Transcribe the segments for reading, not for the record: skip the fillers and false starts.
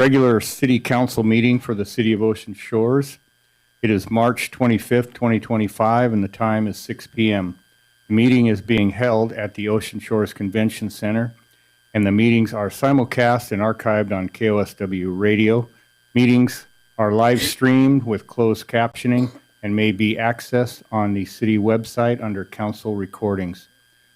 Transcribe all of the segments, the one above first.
Regular City Council meeting for the City of Ocean Shores. It is March 25th, 2025, and the time is 6 p.m. The meeting is being held at the Ocean Shores Convention Center, and the meetings are simulcast and archived on KOSW Radio. Meetings are live streamed with closed captioning and may be accessed on the city website under Council Recordings.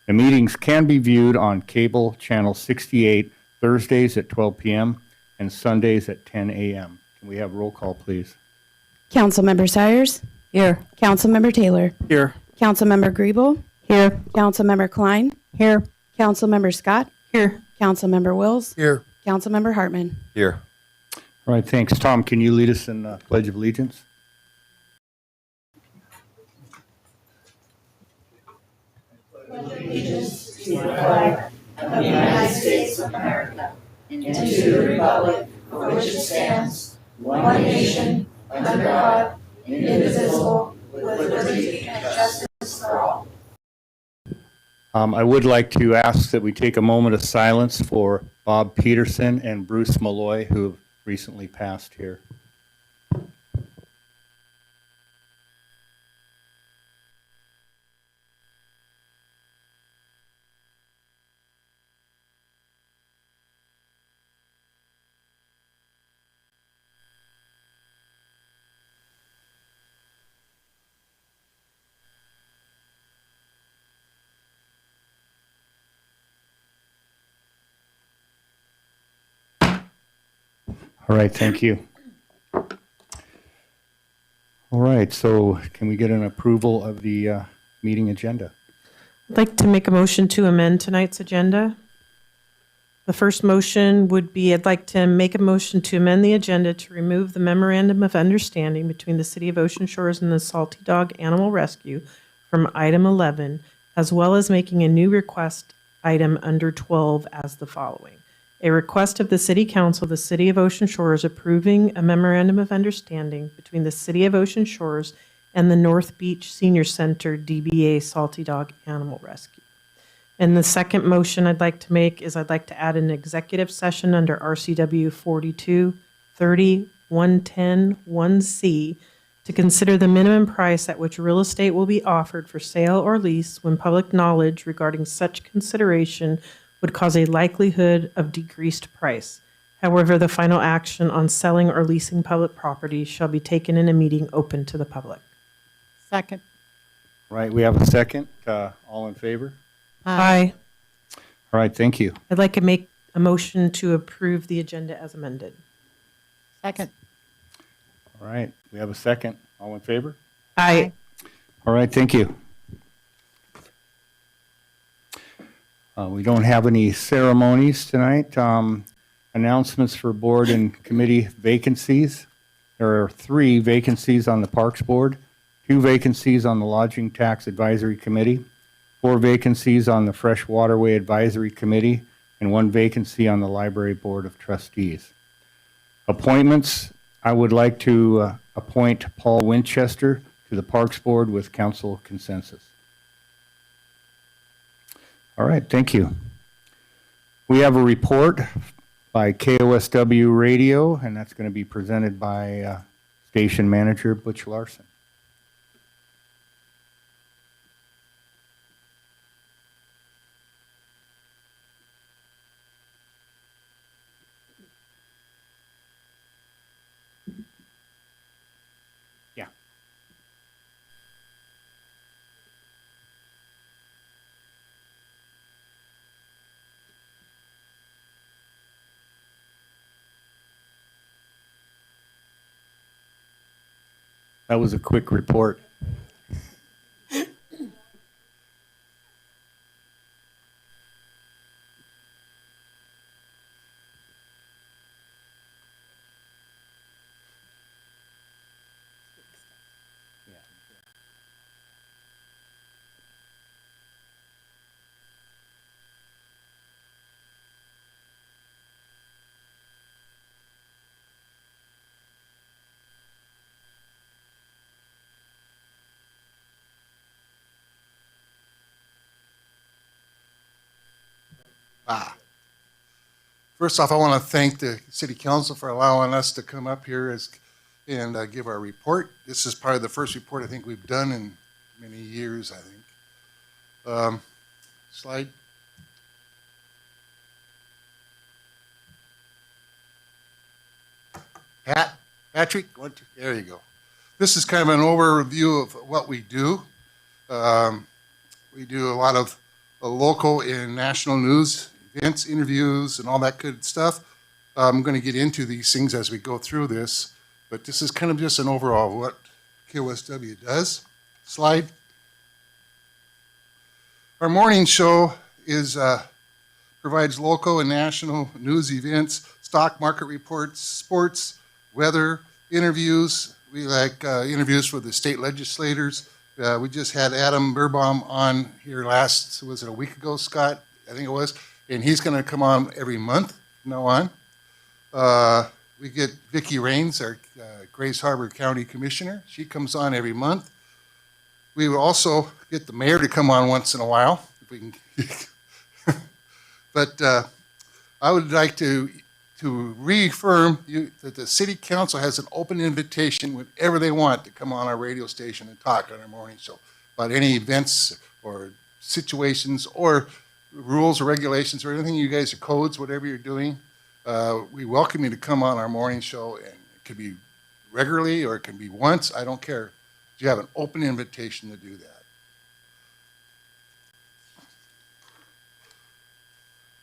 The meetings can be viewed on cable channel 68 Thursdays at 12 p.m. and Sundays at 10 a.m. Can we have roll call, please? Councilmember Sires? Here. Councilmember Taylor? Here. Councilmember Griebel? Here. Councilmember Klein? Here. Councilmember Scott? Here. Councilmember Wills? Here. Councilmember Hartman? Here. All right, thanks. Tom, can you lead us in the Pledge of Allegiance? I would like to ask that we take a moment of silence for Bob Peterson and Bruce Malloy, who have recently passed here. All right, thank you. All right, so can we get an approval of the meeting agenda? I'd like to make a motion to amend tonight's agenda. The first motion would be I'd like to make a motion to amend the agenda to remove the memorandum of understanding between the City of Ocean Shores and the Salty Dog Animal Rescue from item 11, as well as making a new request item under 12 as the following. A request of the City Council of the City of Ocean Shores approving a memorandum of understanding between the City of Ocean Shores and the North Beach Senior Center DBA Salty Dog Animal Rescue. And the second motion I'd like to make is I'd like to add an executive session under RCW 42-30-110-1C to consider the minimum price at which real estate will be offered for sale or lease when public knowledge regarding such consideration would cause a likelihood of decreased price. However, the final action on selling or leasing public property shall be taken in a meeting open to the public. Second. All right, we have a second. All in favor? Aye. All right, thank you. I'd like to make a motion to approve the agenda as amended. Second. All right, we have a second. All in favor? Aye. All right, thank you. We don't have any ceremonies tonight. Announcements for board and committee vacancies. There are 3 vacancies on the Parks Board, 2 vacancies on the Lodging Tax Advisory Committee, 4 vacancies on the Fresh Waterway Advisory Committee, and 1 vacancy on the Library Board of Trustees. Appointments, I would like to appoint Paul Winchester to the Parks Board with council consensus. All right, thank you. We have a report by KOSW Radio, and that's going to be presented by Station Manager Butch Larson. Yeah. That was a quick report. First off, I want to thank the City Council for allowing us to come up here and give our report. This is probably the first report I think we've done in many years, I think. Slide. Patrick, there you go. This is kind of an overview of what we do. We do a lot of local and national news, events, interviews, and all that good stuff. I'm going to get into these things as we go through this, but this is kind of just an overall of what KOSW does. Slide. Our morning show provides local and national news events, stock market reports, sports, weather, interviews. We like interviews with the state legislators. We just had Adam Burbaum on here was it a week ago, Scott? I think it was. And he's going to come on every month from now on. We get Vicki Rains, our Grace Harbor County Commissioner. She comes on every month. We will also get the mayor to come on once in a while, if we can. But I would like to reaffirm that the City Council has an open invitation whenever they want to come on our radio station and talk on our morning show about any events or situations or rules or regulations or anything you guys are codes, whatever you're doing. We welcome you to come on our morning show, and it could be regularly or it can be once, I don't care. You have an open invitation to do that.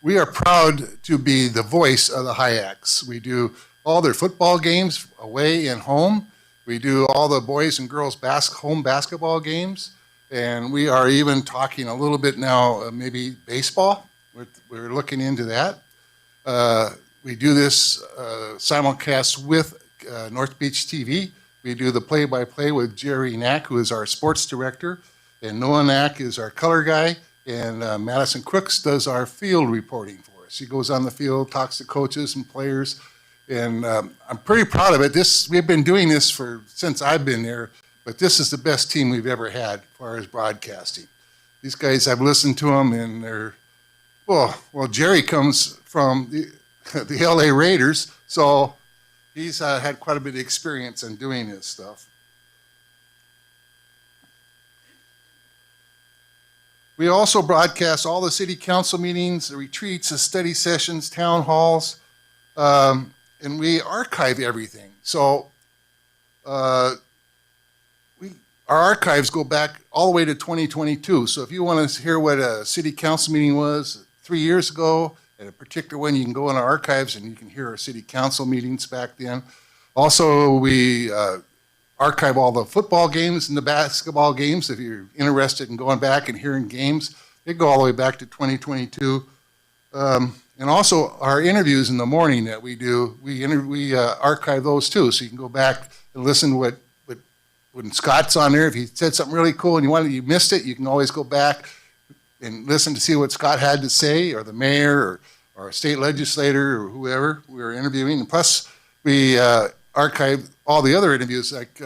We are proud to be the voice of the Hayaks. We do all their football games away and home. We do all the boys and girls home basketball games. And we are even talking a little bit now, maybe baseball. We're looking into that. We do this simulcast with North Beach TV. We do the play-by-play with Jerry Knack, who is our sports director, and Noah Knack is our color guy, and Madison Crooks does our field reporting for us. He goes on the field, talks to coaches and players, and I'm pretty proud of it. We've been doing this since I've been there, but this is the best team we've ever had as far as broadcasting. These guys, I've listened to them, and they're, well, Jerry comes from the LA Raiders, so he's had quite a bit of experience in doing this stuff. We also broadcast all the city council meetings, the retreats, the study sessions, town halls, and we archive everything. So our archives go back all the way to 2022. So if you want to hear what a city council meeting was 3 years ago, at a particular one, you can go in our archives and you can hear our city council meetings back then. Also, we archive all the football games and the basketball games. If you're interested in going back and hearing games, they go all the way back to 2022. And also our interviews in the morning that we do, we archive those too. So you can go back and listen to when Scott's on there. If he said something really cool and you missed it, you can always go back and listen to see what Scott had to say, or the mayor, or a state legislator, or whoever we were interviewing. And plus, we archive all the other interviews, like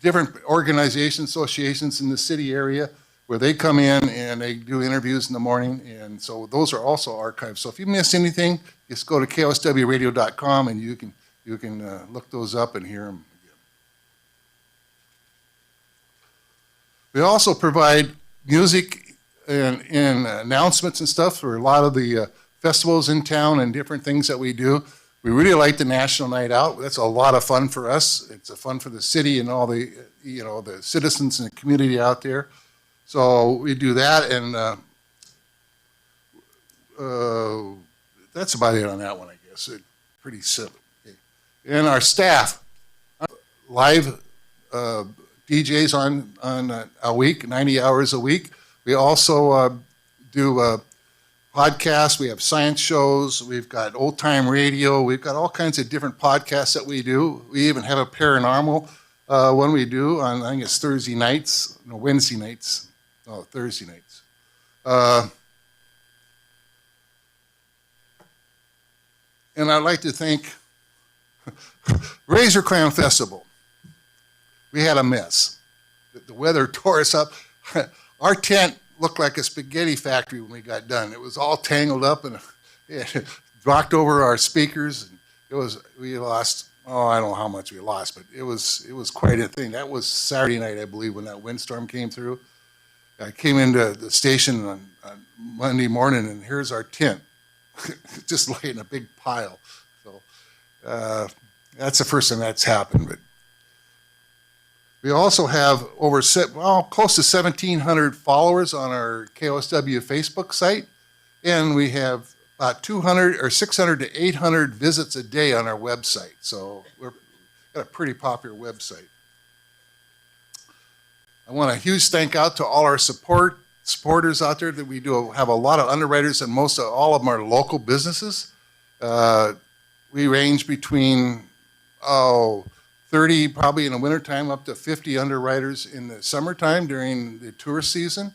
different organizations, associations in the city area, where they come in and they do interviews in the morning. And so those are also archived. So if you miss anything, just go to koswradio.com and you can look those up and hear them. We also provide music and announcements and stuff for a lot of the festivals in town and different things that we do. We really like the National Night Out. That's a lot of fun for us. It's a fun for the city and all the the citizens and the community out there. So we do that, and that's about it on that one, I guess. Pretty simple. Okay. And our staff, live DJs on a week, 90 hours a week. We also do podcasts. We have science shows. We've got old time radio. We've got all kinds of different podcasts that we do. We even have a paranormal one we do on, I think it's Thursday nights, no, Wednesday nights. Oh, Thursday nights. And I'd like to thank Razor Clan Festival. We had a mess. The weather tore us up. Our tent looked like a spaghetti factory when we got done. It was all tangled up and it rocked over our speakers. And we lost, I don't know how much we lost, but it was quite a thing. That was Saturday night, I believe, when that windstorm came through. I came into the station on Monday morning, and here's our tent, just laying in a big pile. So that's the first time that's happened. But we also have close to 1,700 followers on our KOSW Facebook site, and we have about 200 or 600 to 800 visits a day on our website. So we've got a pretty popular website. I want a huge thank out to all our supporters out there. That we do have a lot of underwriters, and all of them are local businesses. We range between 30 probably in the wintertime up to 50 underwriters in the summertime during the tourist season.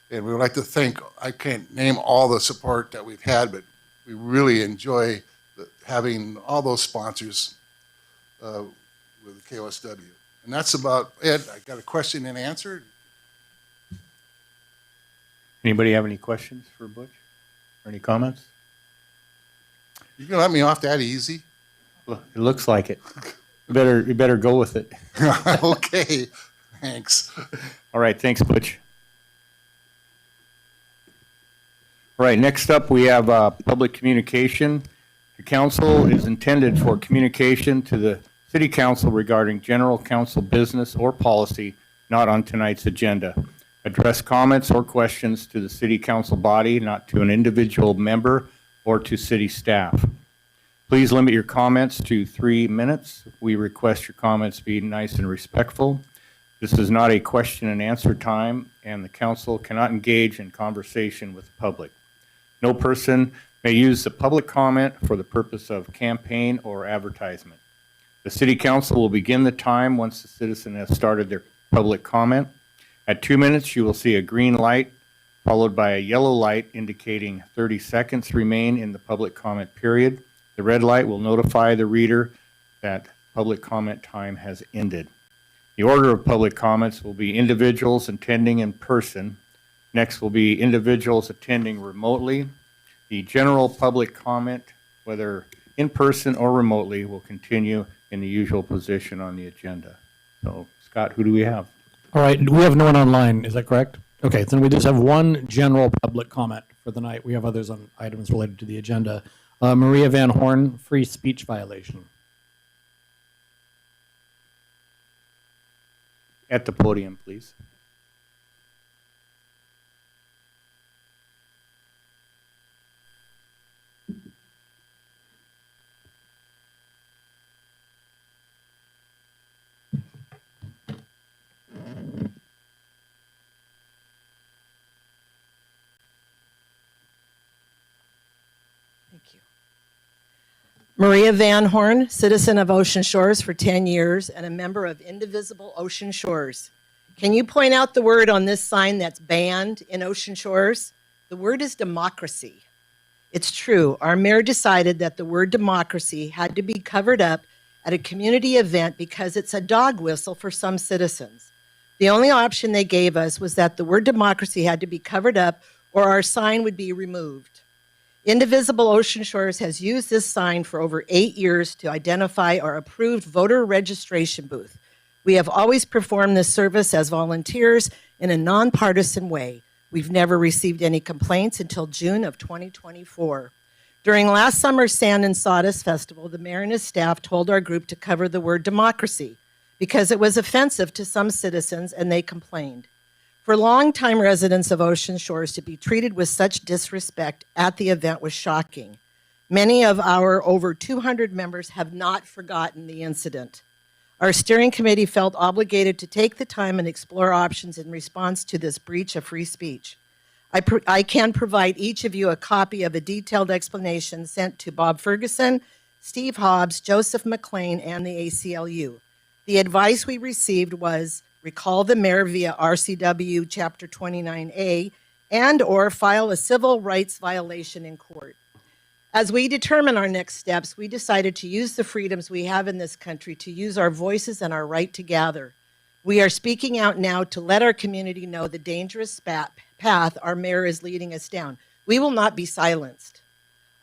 And we would like to thank, I can't name all the support that we've had, but we really enjoy having all those sponsors with KOSW. And that's about it. I got a question and answer. Anybody have any questions for Butch? Or any comments? You can let me off that easy. Look, it looks like it. You better go with it. Okay, thanks. All right, thanks, Butch. All right, next up, we have public communication. The council is intended for communication to the city council regarding general council business or policy not on tonight's agenda. Address comments or questions to the city council body, not to an individual member or to city staff. Please limit your comments to 3 minutes. We request your comments be nice and respectful. This is not a question and answer time, and the council cannot engage in conversation with the public. No person may use the public comment for the purpose of campaign or advertisement. The city council will begin the time once the citizen has started their public comment. At 2 minutes, you will see a green light followed by a yellow light indicating 30 seconds remain in the public comment period. The red light will notify the reader that public comment time has ended. The order of public comments will be individuals attending in person. Next will be individuals attending remotely. The general public comment, whether in person or remotely, will continue in the usual position on the agenda. So, Scott, who do we have? All right, we have no one online, is that correct? Okay, then we just have one general public comment for the night. We have others on items related to the agenda. Maria Van Horn, free speech violation. At the podium, please. Thank you. Maria Van Horn, citizen of Ocean Shores for 10 years and a member of Indivisible Ocean Shores. Can you point out the word on this sign that's banned in Ocean Shores? The word is democracy. It's true. Our mayor decided that the word democracy had to be covered up at a community event because it's a dog whistle for some citizens. The only option they gave us was that the word democracy had to be covered up or our sign would be removed. Indivisible Ocean Shores has used this sign for over 8 years to identify our approved voter registration booth. We have always performed this service as volunteers in a nonpartisan way. We've never received any complaints until June of 2024. During last summer's Sand and Sawdust Festival, the mayor and his staff told our group to cover the word democracy because it was offensive to some citizens and they complained. For longtime residents of Ocean Shores to be treated with such disrespect at the event was shocking. Many of our over 200 members have not forgotten the incident. Our steering committee felt obligated to take the time and explore options in response to this breach of free speech. I can provide each of you a copy of a detailed explanation sent to Bob Ferguson, Steve Hobbs, Joseph McLean, and the ACLU. The advice we received was recall the mayor via RCW Chapter 29A and or file a civil rights violation in court. As we determine our next steps, we decided to use the freedoms we have in this country to use our voices and our right to gather. We are speaking out now to let our community know the dangerous path our mayor is leading us down. We will not be silenced.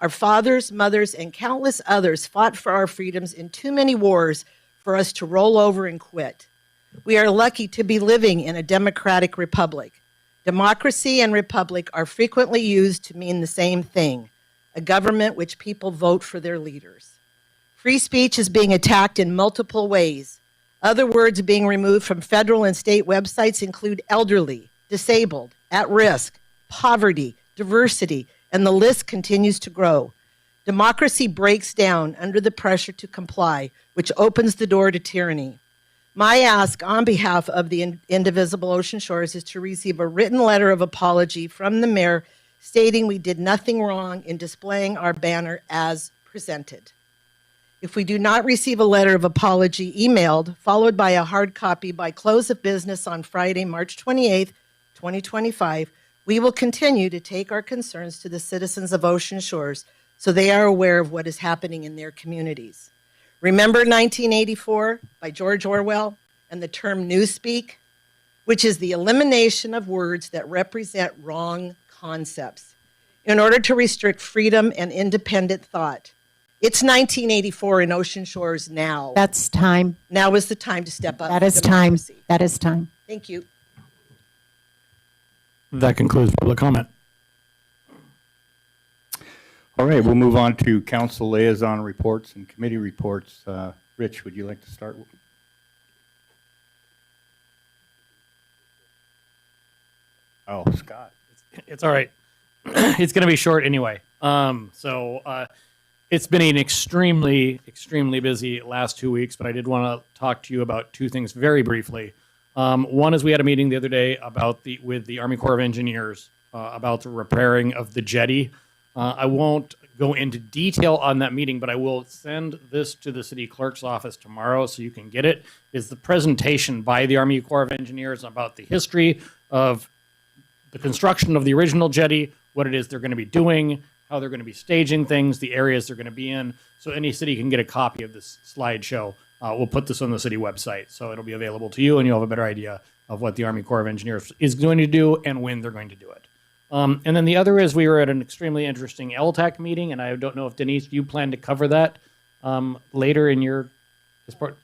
Our fathers, mothers, and countless others fought for our freedoms in too many wars for us to roll over and quit. We are lucky to be living in a democratic republic. Democracy and republic are frequently used to mean the same thing, a government which people vote for their leaders. Free speech is being attacked in multiple ways. Other words being removed from federal and state websites include elderly, disabled, at risk, poverty, diversity, and the list continues to grow. Democracy breaks down under the pressure to comply, which opens the door to tyranny. My ask on behalf of the Indivisible Ocean Shores is to receive a written letter of apology from the mayor stating we did nothing wrong in displaying our banner as presented. If we do not receive a letter of apology emailed, followed by a hard copy by close of business on Friday, March 28th, 2025, we will continue to take our concerns to the citizens of Ocean Shores so they are aware of what is happening in their communities. Remember 1984 by George Orwell and the term newspeak, which is the elimination of words that represent wrong concepts in order to restrict freedom and independent thought. It's 1984 in Ocean Shores now. That's time. Now is the time to step up. That is for time. democracy. That is time. Thank you. That concludes public comment. All right, we'll move on to council liaison reports and committee reports. Rich, would you like to start? Oh, Scott. It's all right. It's going to be short anyway. It's been an extremely busy last 2 weeks, but I did want to talk to you about two things very briefly. One is we had a meeting the other day with the Army Corps of Engineers about the repairing of the jetty. I won't go into detail on that meeting, but I will send this to the city clerk's office tomorrow so you can get it. Is the presentation by the Army Corps of Engineers about the history of the construction of the original jetty, what it is they're going to be doing, how they're going to be staging things, the areas they're going to be in. So any city can get a copy of this slideshow. We'll put this on the city website, so it'll be available to you, and you'll have a better idea of what the Army Corps of Engineers is going to do and when they're going to do it. And then the other is we were at an extremely interesting LTAC meeting, and I don't know if, Denise, you plan to cover that later in your part.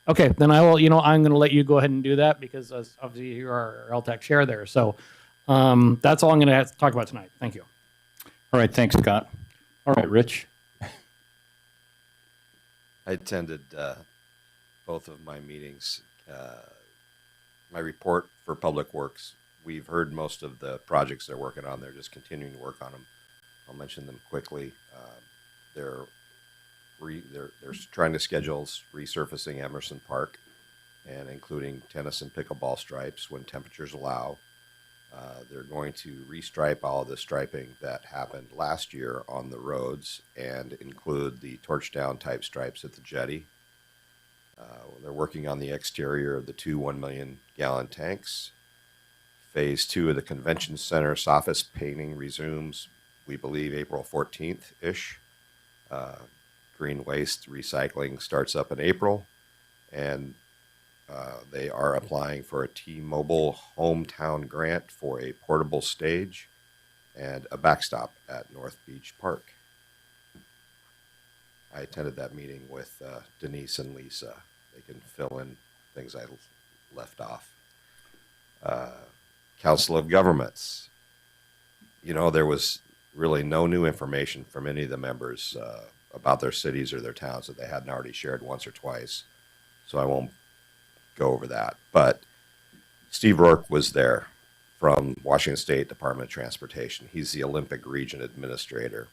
Okay, then I will, I'm going to let you go ahead and do that because obviously you are our LTAC chair there. So that's all I'm going to talk about tonight. Thank you. All right, thanks, Scott. All right, Rich. I attended both of my meetings. My report for Public Works, we've heard most of the projects they're working on. They're just continuing to work on them. I'll mention them quickly. They're trying to schedule resurfacing Emerson Park and including tennis and pickleball stripes when temperatures allow. They're going to restripe all of the striping that happened last year on the roads and include the torch down type stripes at the jetty. They're working on the exterior of the two 1 million gallon tanks. Phase 2 of the convention center office painting resumes, we believe, April 14th-ish. Green waste recycling starts up in April, and they are applying for a T-Mobile hometown grant for a portable stage and a backstop at North Beach Park. I attended that meeting with Denise and Lisa. They can fill in things I left off. Council of Governments. There was really no new information from any of the members about their cities or their towns that they hadn't already shared once or twice. So I won't go over that. But Steve Rourke was there from Washington State Department of Transportation. He's the Olympic Region Administrator.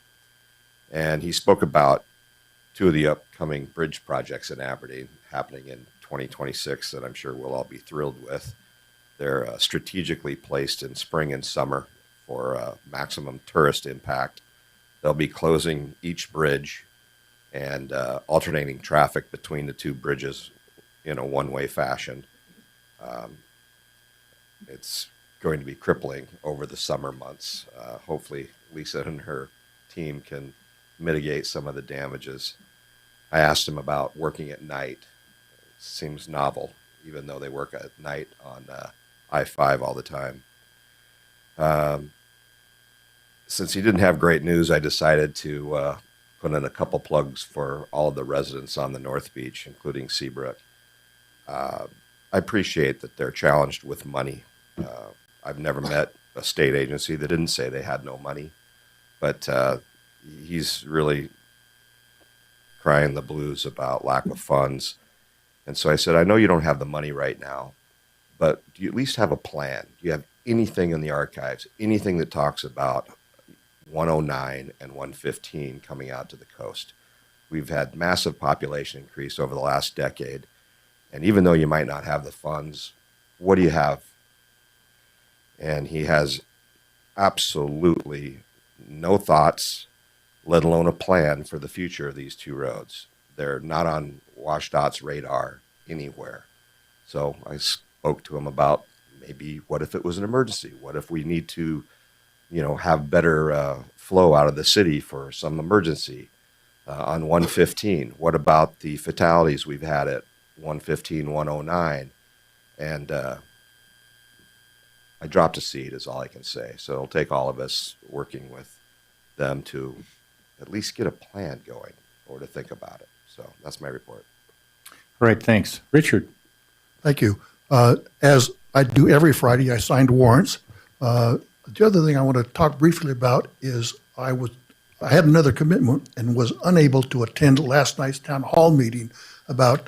And he spoke about two of the upcoming bridge projects in Aberdeen happening in 2026 that I'm sure we'll all be thrilled with. They're strategically placed in spring and summer for maximum tourist impact. They'll be closing each bridge and alternating traffic between the two bridges in a one-way fashion. It's going to be crippling over the summer months. Hopefully Lisa and her team can mitigate some of the damages. I asked him about working at night. It seems novel. even though they work at night on I-5 all the time. Since he didn't have great news, I decided to put in a couple plugs for all of the residents on the North Beach, including Seabrook. I appreciate that they're challenged with money. I've never met a state agency that didn't say they had no money, but he's really crying the blues about lack of funds. And so I said, I know you don't have the money right now, but do you at least have a plan? Do you have anything in the archives, anything that talks about 109 and 115 coming out to the coast? We've had massive population increase over the last decade. And even though you might not have the funds, what do you have? And he has absolutely no thoughts, let alone a plan for the future of these two roads. They're not on WashDOT's radar anywhere. So I spoke to him about maybe what if it was an emergency? What if we need to, have better flow out of the city for some emergency on 115? What about the fatalities we've had at 115, 109? And I dropped a seed is all I can say. So it'll take all of us working with them to at least get a plan going or to think about it. So that's my report. All right, thanks. Richard? Thank you. As I do every Friday, I signed warrants. The other thing I want to talk briefly about is I had another commitment and was unable to attend last night's town hall meeting about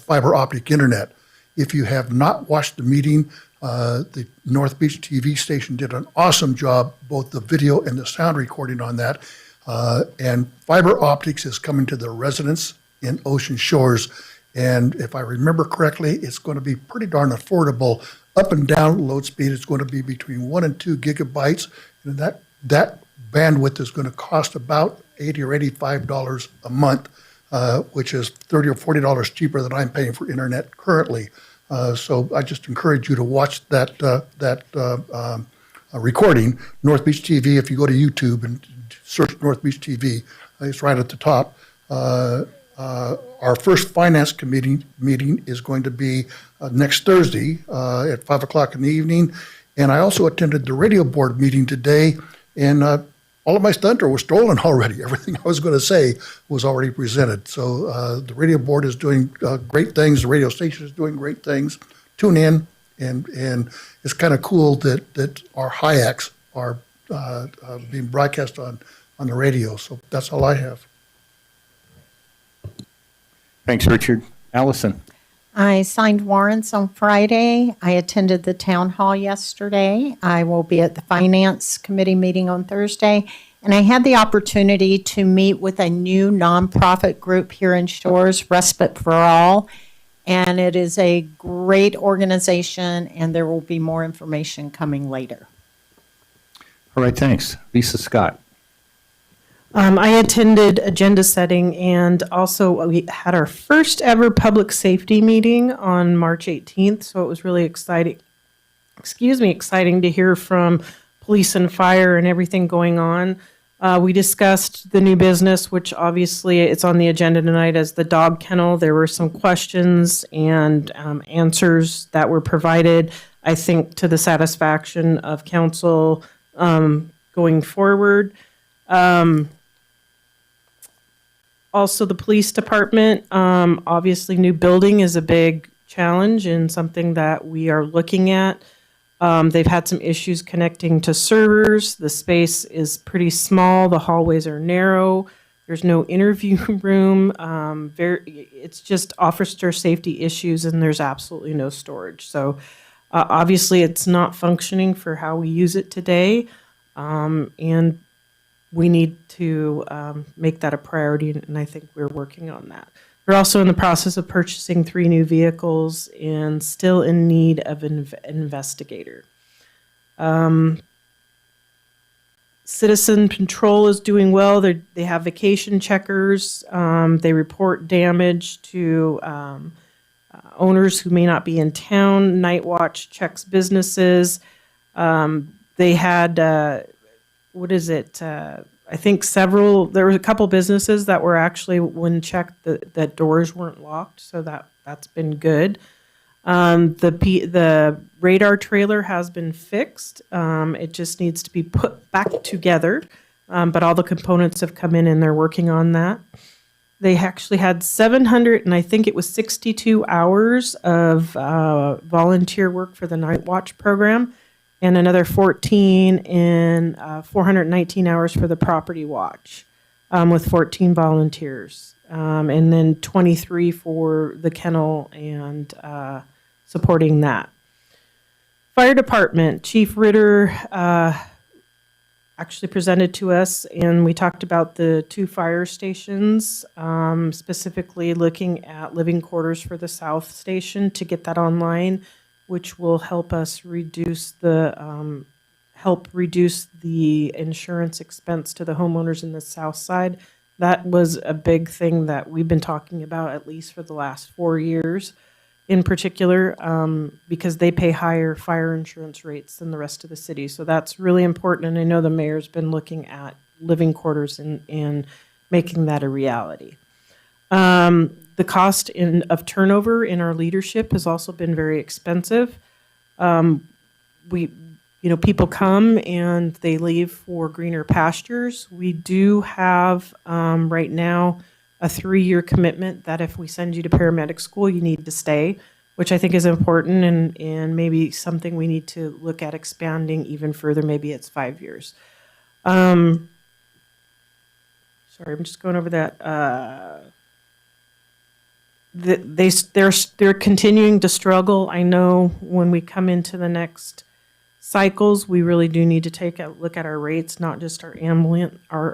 fiber optic internet. If you have not watched the meeting, the North Beach TV station did an awesome job, both the video and the sound recording on that. And fiber optics is coming to the residents in Ocean Shores. And if I remember correctly, it's going to be pretty darn affordable. Up and down load speed is going to be between 1 and 2 gigabytes. And that bandwidth is going to cost about $80 or $85 a month, which is $30 or $40 cheaper than I'm paying for internet currently. So I just encourage you to watch that recording, North Beach TV. If you go to YouTube and search North Beach TV, it's right at the top. Our first finance committee meeting is going to be next Thursday at 5 o'clock in the evening. And I also attended the radio board meeting today, and all of my thunder was stolen already. Everything I was going to say was already presented. So the radio board is doing great things. The radio station is doing great things. Tune in, and it's kind of cool that our HIACs are being broadcast on the radio. So that's all I have. Thanks, Richard. Allison? I signed warrants on Friday. I attended the town hall yesterday. I will be at the finance committee meeting on Thursday. And I had the opportunity to meet with a new nonprofit group here in Shores, Respite for All. And it is a great organization, and there will be more information coming later. All right, thanks. Lisa Scott? I attended agenda setting, and also we had our first ever public safety meeting on March 18th. So it was really exciting to hear from police and fire and everything going on. We discussed the new business, which obviously it's on the agenda tonight as the dog kennel. There were some questions and answers that were provided, I think, to the satisfaction of council going forward. Also, the police department, obviously new building is a big challenge and something that we are looking at. They've had some issues connecting to servers. The space is pretty small. The hallways are narrow. There's no interview room. It's just officer safety issues, and there's absolutely no storage. So obviously it's not functioning for how we use it today. And we need to make that a priority, and I think we're working on that. We're also in the process of purchasing 3 new vehicles and still in need of an investigator. Citizen Patrol is doing well. They have vacation checkers. They report damage to owners who may not be in town. Night Watch checks businesses. They had... I think there were a couple businesses that were actually, when checked, that doors weren't locked, so that's been good. The radar trailer has been fixed. It just needs to be put back together. But all the components have come in and they're working on that. They actually had 700, and I think it was 62 hours of volunteer work for the Night Watch program, and another 14 in 419 hours for the Property Watch, with 14 volunteers, and then 23 for the kennel and supporting that. Fire Department, Chief Ritter actually presented to us, and we talked about the 2 fire stations, specifically looking at living quarters for the South Station to get that online, which will help us reduce the insurance expense to the homeowners in the South Side. That was a big thing that we've been talking about at least for the last 4 years. In particular, because they pay higher fire insurance rates than the rest of the city. So that's really important, and I know the mayor's been looking at living quarters and making that a reality. The cost of turnover in our leadership has also been very expensive. People come and they leave for greener pastures. We do have right now a 3-year commitment that if we send you to paramedic school, you need to stay, which I think is important and maybe something we need to look at expanding even further. Maybe it's 5 years. Sorry, I'm just going over that. They're continuing to struggle. I know when we come into the next cycles, we really do need to take a look at our rates, not just our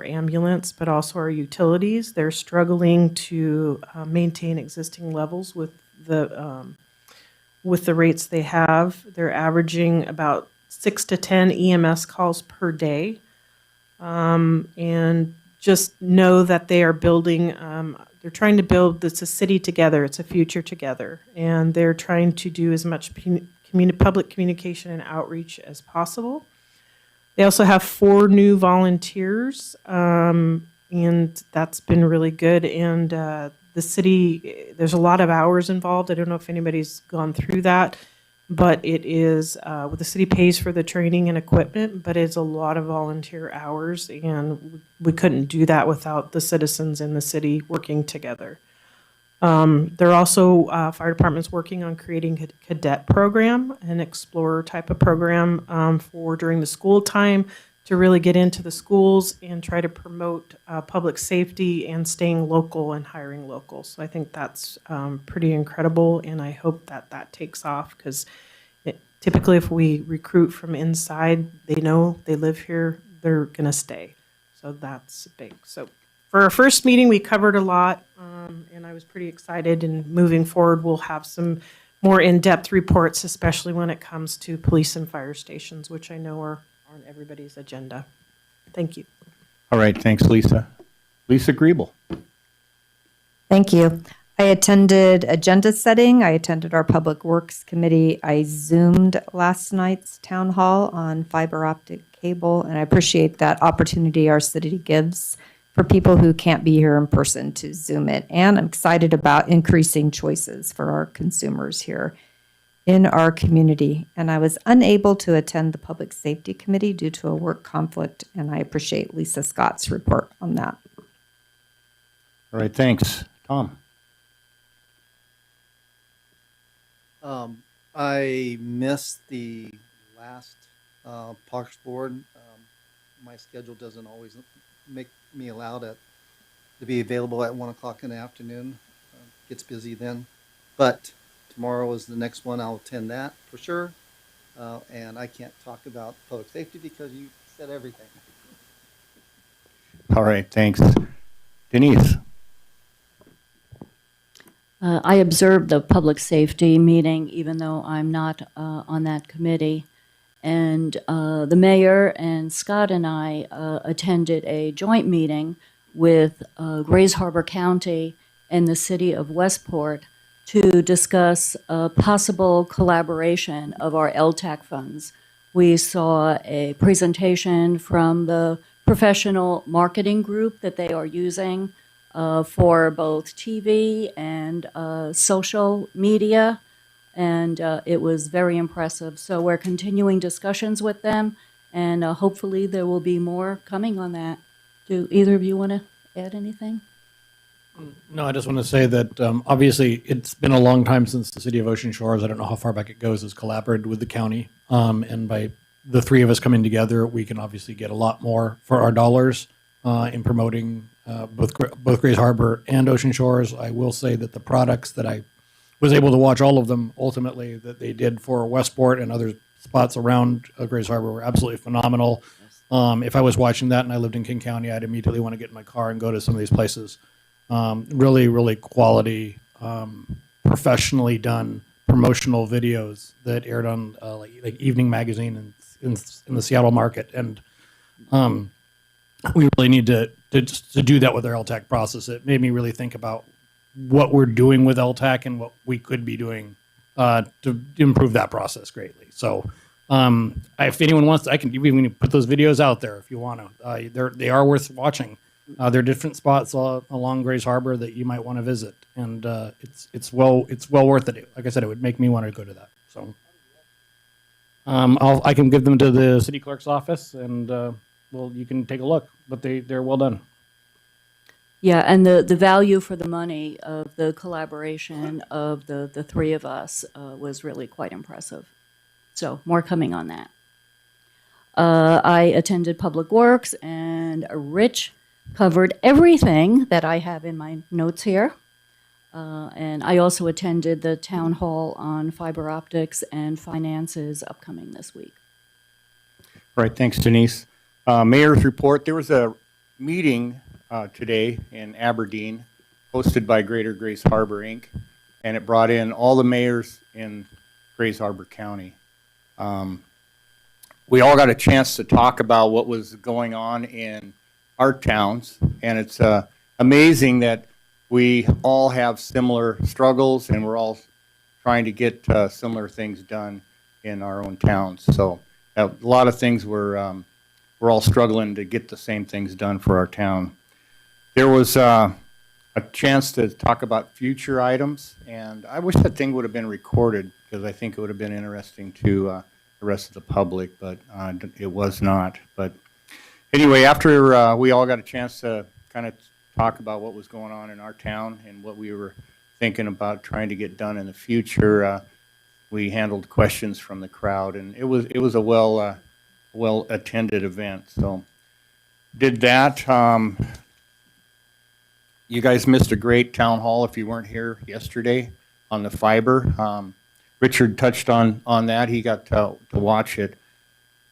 ambulance, but also our utilities. They're struggling to maintain existing levels with the rates they have. They're averaging about 6 to 10 EMS calls per day, and just know that they are building. They're trying to build. It's a city together. It's a future together, and they're trying to do as much public communication and outreach as possible. They also have 4 new volunteers, and that's been really good. And the city, there's a lot of hours involved. I don't know if anybody's gone through that, but it is, the city pays for the training and equipment, but it's a lot of volunteer hours, and we couldn't do that without the citizens in the city working together. They're also, fire department's working on creating a cadet program, an explorer type of program for during the school time to really get into the schools and try to promote public safety and staying local and hiring local. So I think that's pretty incredible, and I hope that that takes off because typically if we recruit from inside, they know they live here, they're going to stay. So that's big. So for our first meeting, we covered a lot, and I was pretty excited. And moving forward, we'll have some more in-depth reports, especially when it comes to police and fire stations, which I know are on everybody's agenda. Thank you. All right, thanks, Lisa. Lisa Griebel. Thank you. I attended agenda setting. I attended our Public Works Committee. I Zoomed last night's town hall on fiber optic cable, and I appreciate that opportunity our city gives for people who can't be here in person to Zoom it. And I'm excited about increasing choices for our consumers here in our community. And I was unable to attend the Public Safety Committee due to a work conflict, and I appreciate Lisa Scott's report on that. All right, thanks. Tom. I missed the last Parks Board. My schedule doesn't always make me allowed to be available at 1 o'clock in the afternoon. Gets busy then. But tomorrow is the next one. I'll attend that for sure. And I can't talk about public safety because you said everything. All right, thanks. Denise. I observed the public safety meeting, even though I'm not on that committee. And the mayor and Scott and I attended a joint meeting with Grays Harbor County and the city of Westport to discuss a possible collaboration of our LTAC funds. We saw a presentation from the professional marketing group that they are using for both TV and social media. and it was very impressive. So we're continuing discussions with them, and hopefully there will be more coming on that. Do either of you want to add anything? No, I just want to say that obviously it's been a long time since the city of Ocean Shores, I don't know how far back it goes, has collaborated with the county. And by the three of us coming together, we can obviously get a lot more for our dollars in promoting both Grays Harbor and Ocean Shores. I will say that the products that I was able to watch, all of them ultimately, that they did for Westport and other spots around Grays Harbor were absolutely phenomenal. If I was watching that and I lived in King County, I'd immediately want to get in my car and go to some of these places. Really, really quality, professionally done promotional videos that aired on like Evening Magazine in the Seattle market, and we really need to do that with our LTAC process. It made me really think about what we're doing with LTAC and what we could be doing to improve that process greatly. So, if anyone wants, I can even put those videos out there if you want to. They are worth watching. There are different spots along Grays Harbor that you might want to visit, and it's well worth it. Like I said, it would make me want to go to that. So I can give them to the city clerk's office, and you can take a look. But they're well done. Yeah, and the value for the money of the collaboration of the three of us was really quite impressive. So more coming on that. I attended Public Works, and Rich covered everything that I have in my notes here. And I also attended the town hall on fiber optics and finances upcoming this week. Right, thanks, Denise. Mayor's report, there was a meeting today in Aberdeen hosted by Greater Grays Harbor, Inc., and it brought in all the mayors in Grays Harbor County. We all got a chance to talk about what was going on in our towns, and it's amazing that we all have similar struggles and we're all trying to get similar things done in our own towns. So a lot of things we're all struggling to get the same things done for our town. There was a chance to talk about future items, and I wish that thing would have been recorded because I think it would have been interesting to the rest of the public, but it was not. But anyway, after we all got a chance to kind of talk about what was going on in our town and what we were thinking about trying to get done in the future, we handled questions from the crowd, and it was a well attended event. So did that. You guys missed a great town hall if you weren't here yesterday on the fiber. Richard touched on that. He got to watch it.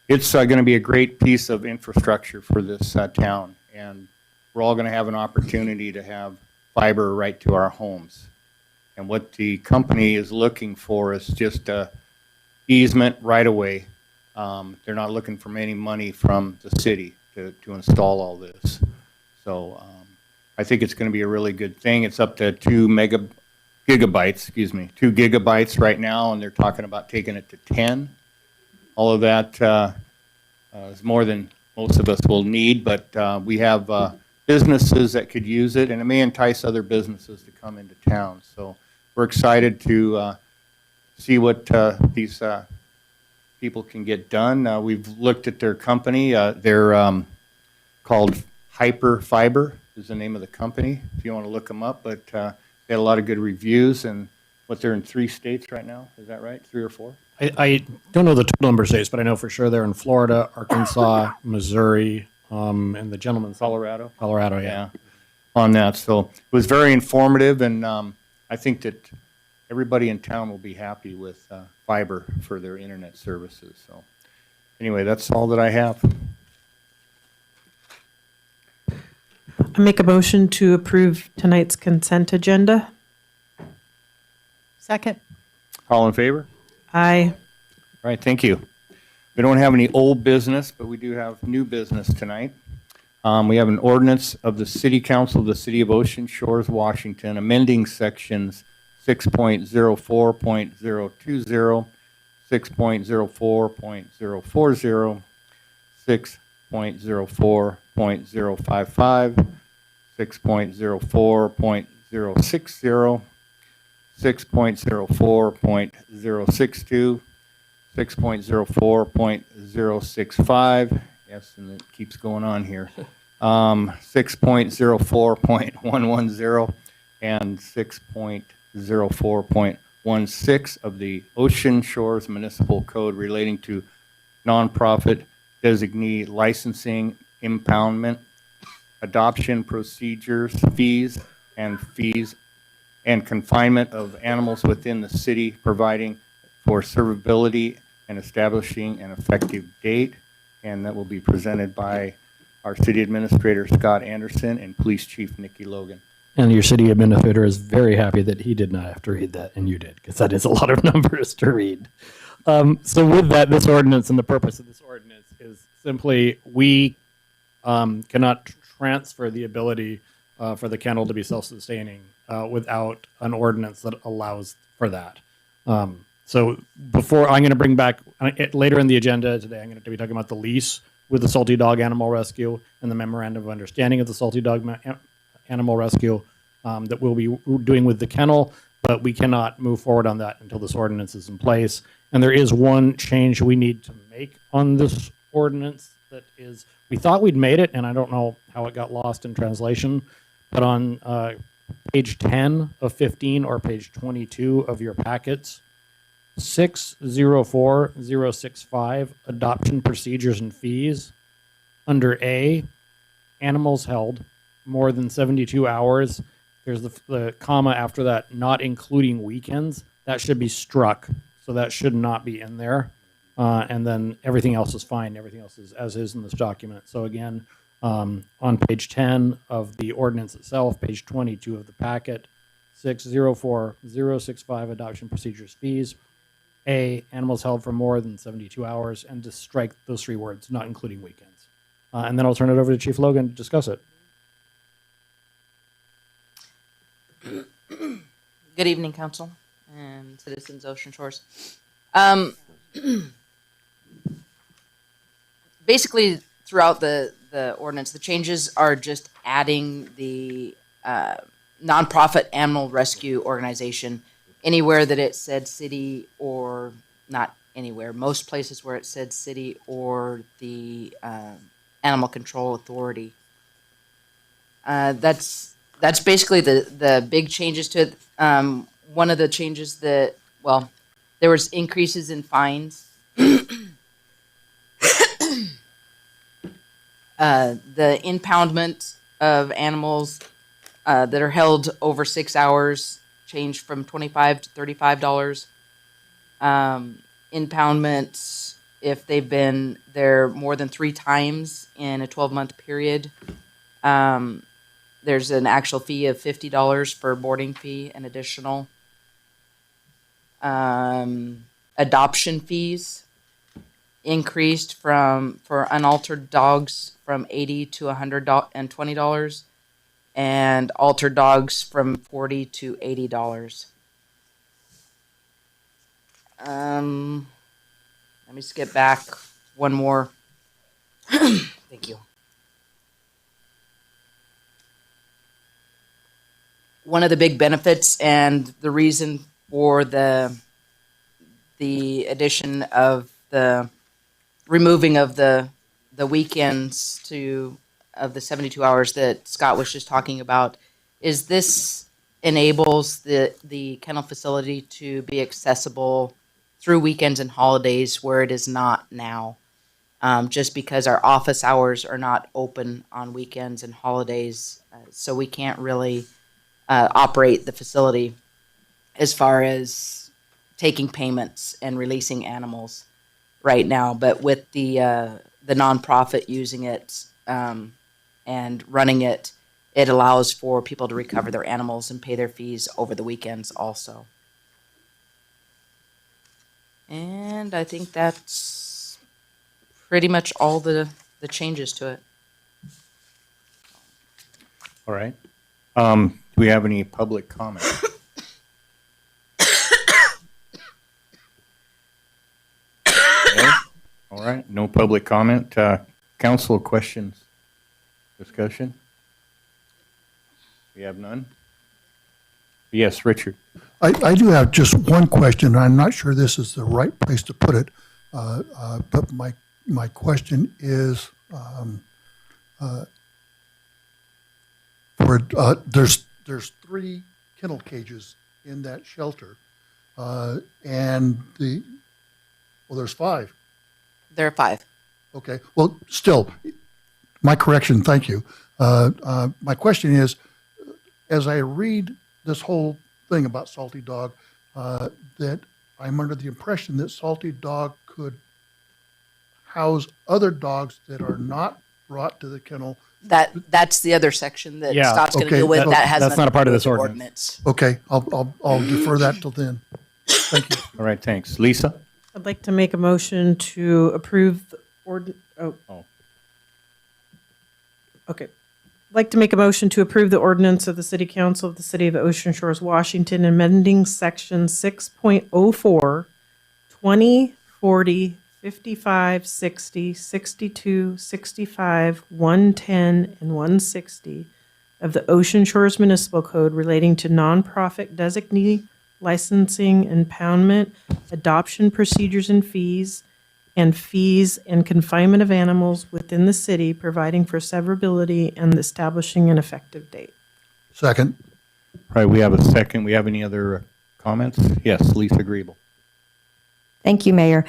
It's going to be a great piece of infrastructure for this town, and we're all going to have an opportunity to have fiber right to our homes. And what the company is looking for is just a easement right away. They're not looking for any money from the city to install all this. So I think it's going to be a really good thing. It's up to 2 gigabytes right now, and they're talking about taking it to 10. All of that is more than most of us will need, but we have businesses that could use it, and it may entice other businesses to come into town. So we're excited to see what these people can get done. We've looked at their company. They're called Hyper Fiber is the name of the company, if you want to look them up. But they had a lot of good reviews, and they're in 3 states right now. Is that right? 3 or 4? I don't know the total number of states, but I know for sure they're in Florida, Arkansas, Missouri, and the gentleman's Colorado, yeah, on that. So it was very informative, and I think that everybody in town will be happy with fiber for their internet services. So anyway, that's all that I have. I make a motion to approve tonight's consent agenda. Second. All in favor? Aye. All right, thank you. We don't have any old business, but we do have new business tonight. We have an ordinance of the City Council of the City of Ocean Shores, Washington, amending sections 6.04.020, 6.04.040, 6.04.055, 6.04.060, 6.04.062, 6.04.065, yes, and it keeps going on here, 6.04.110, and 6.04.16 of the Ocean Shores Municipal Code relating to nonprofit designee licensing, impoundment, adoption procedures, fees, and confinement of animals within the city, providing for servability and establishing an effective date. And that will be presented by our city administrator, Scott Anderson, and police chief, Nikki Logan. And your city administrator is very happy that he did not have to read that, and you did, because that is a lot of numbers to read. So with that, this ordinance and the purpose of this ordinance is simply we cannot transfer the ability for the kennel to be self-sustaining without an ordinance that allows for that. So before, I'm going to bring back, later in the agenda today, I'm going to be talking about the lease with the Salty Dog Animal Rescue and the memorandum of understanding of the Salty Dog Animal Rescue that we'll be doing with the kennel, but we cannot move forward on that until this ordinance is in place. And there is one change we need to make on this ordinance that is, we thought we'd made it, and I don't know how it got lost in translation, but on page 10 of 15 or page 22 of your packets, 604065, adoption procedures and fees, under A, animals held more than 72 hours. There's the comma after that, not including weekends. That should be struck. So that should not be in there. And then everything else is fine. Everything else is as is in this document. So again, on page 10 of the ordinance itself, page 22 of the packet, 604065, adoption procedures fees. A, animals held for more than 72 hours, and to strike those three words, not including weekends. And then I'll turn it over to Chief Logan to discuss it. Good evening, Council and citizens Ocean Shores. Basically, throughout the ordinance, the changes are just adding the nonprofit animal rescue organization anywhere that it said city, or not anywhere, most places where it said city or the Animal Control Authority. That's basically the big changes to it. One of the changes that, well, there was increases in fines. The impoundment of animals that are held over 6 hours changed from $25 to $35. Impoundments, if they've been there more than 3 times in a 12-month period, there's an actual fee of $50 for boarding fee and additional. Adoption fees increased for unaltered dogs from $80 to $120, and altered dogs from $40 to $80. Let me skip back one more. Thank you. One of the big benefits and the reason for the addition of the removing of the weekends of the 72 hours that Scott was just talking about is this enables the kennel facility to be accessible through weekends and holidays where it is not now. Just because our office hours are not open on weekends and holidays, so we can't really operate the facility as far as taking payments and releasing animals right now. But with the nonprofit using it and running it, it allows for people to recover their animals and pay their fees over the weekends also. And I think that's pretty much all the changes to it. All right. Do we have any public comment? No? All right. No public comment. Council questions, discussion? We have none? Yes, Richard. I do have just one question. I'm not sure this is the right place to put it, but my question is, there's 3 kennel cages in that shelter, and there's 5. There are 5. Okay. Well, still, my correction. Thank you. My question is, as I read this whole thing about Salty Dog, that I'm under the impression that Salty Dog could house other dogs that are not brought to the kennel. That's the other section that Yeah. Scott's going to Okay, deal with. That has that's nothing not a part to of do this with the ordinance. Okay, I'll defer that till then. Thank you. All right, thanks. Lisa? I'd like to make a motion to approve the Okay. I'd like to make a motion to approve the ordinance of the City Council of the City of Ocean Shores, Washington, amending Section 6.04, 20, 40, 55, 60, 62, 65, 110, and 160 of the Ocean Shores Municipal Code relating to nonprofit designee licensing, impoundment, adoption procedures and fees and confinement of animals within the city, providing for severability and establishing an effective date. Second. All right, we have a second. We have any other comments? Yes, Lisa Griebel. Thank you, Mayor.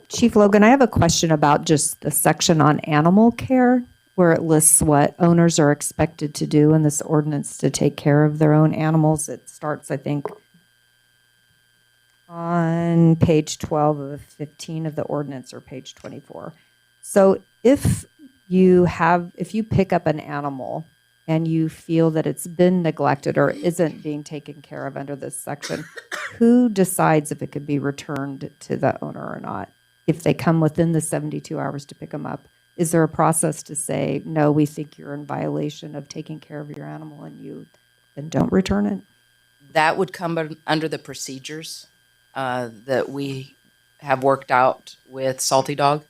Chief Logan, I have a question about just the section on animal care, where it lists what owners are expected to do in this ordinance to take care of their own animals. It starts, I think, on page 12 of 15 of the ordinance, or page 24. So if you pick up an animal and you feel that it's been neglected or isn't being taken care of under this section, who decides if it could be returned to the owner or not? If they come within the 72 hours to pick them up, is there a process to say, no, we think you're in violation of taking care of your animal, and you then don't return it? That would come under the procedures that we have worked out with Salty Dog.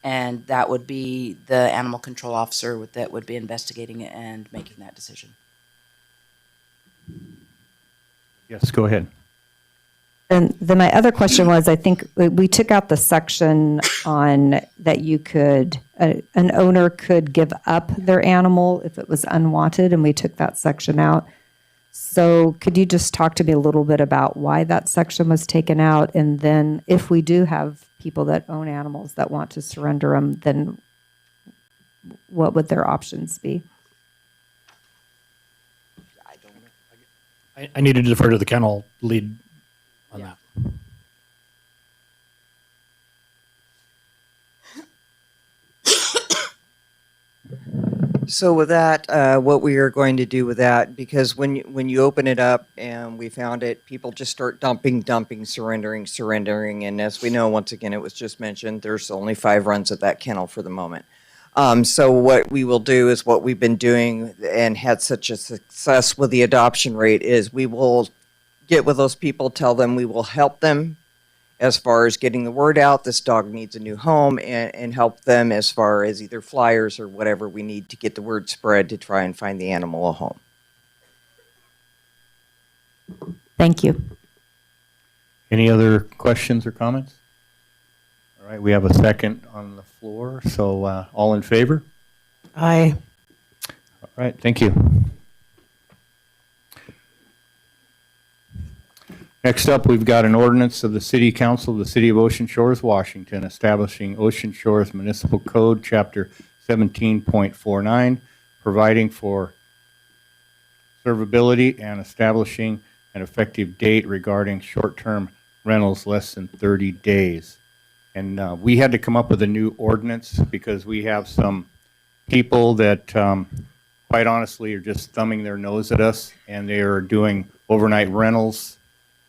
And that would be the animal control officer that would be investigating it and making that decision. Yes, go ahead. And then my other question was, I think we took out the section on that you could, an owner could give up their animal if it was unwanted, and we took that section out. So could you just talk to me a little bit about why that section was taken out? And then if we do have people that own animals that want to surrender them, then what would their options be? I need to defer to the kennel lead on that. So with that, what we are going to do with that, because when you open it up and we found it, people just start dumping, surrendering. And as we know, once again, it was just mentioned, there's only 5 runs at that kennel for the moment. So what we will do is what we've been doing and had such a success with the adoption rate is we will get with those people, tell them we will help them as far as getting the word out, this dog needs a new home, and help them as far as either flyers or whatever we need to get the word spread to try and find the animal a home. Thank you. Any other questions or comments? All right, we have a second on the floor, so all in favor? Aye. All right, thank you. Next up, we've got an ordinance of the City Council of the City of Ocean Shores, Washington, establishing Ocean Shores Municipal Code, Chapter 17.49, providing for servability and establishing an effective date regarding short-term rentals less than 30 days. And we had to come up with a new ordinance because we have some people that, quite honestly, are just thumbing their nose at us, and they are doing overnight rentals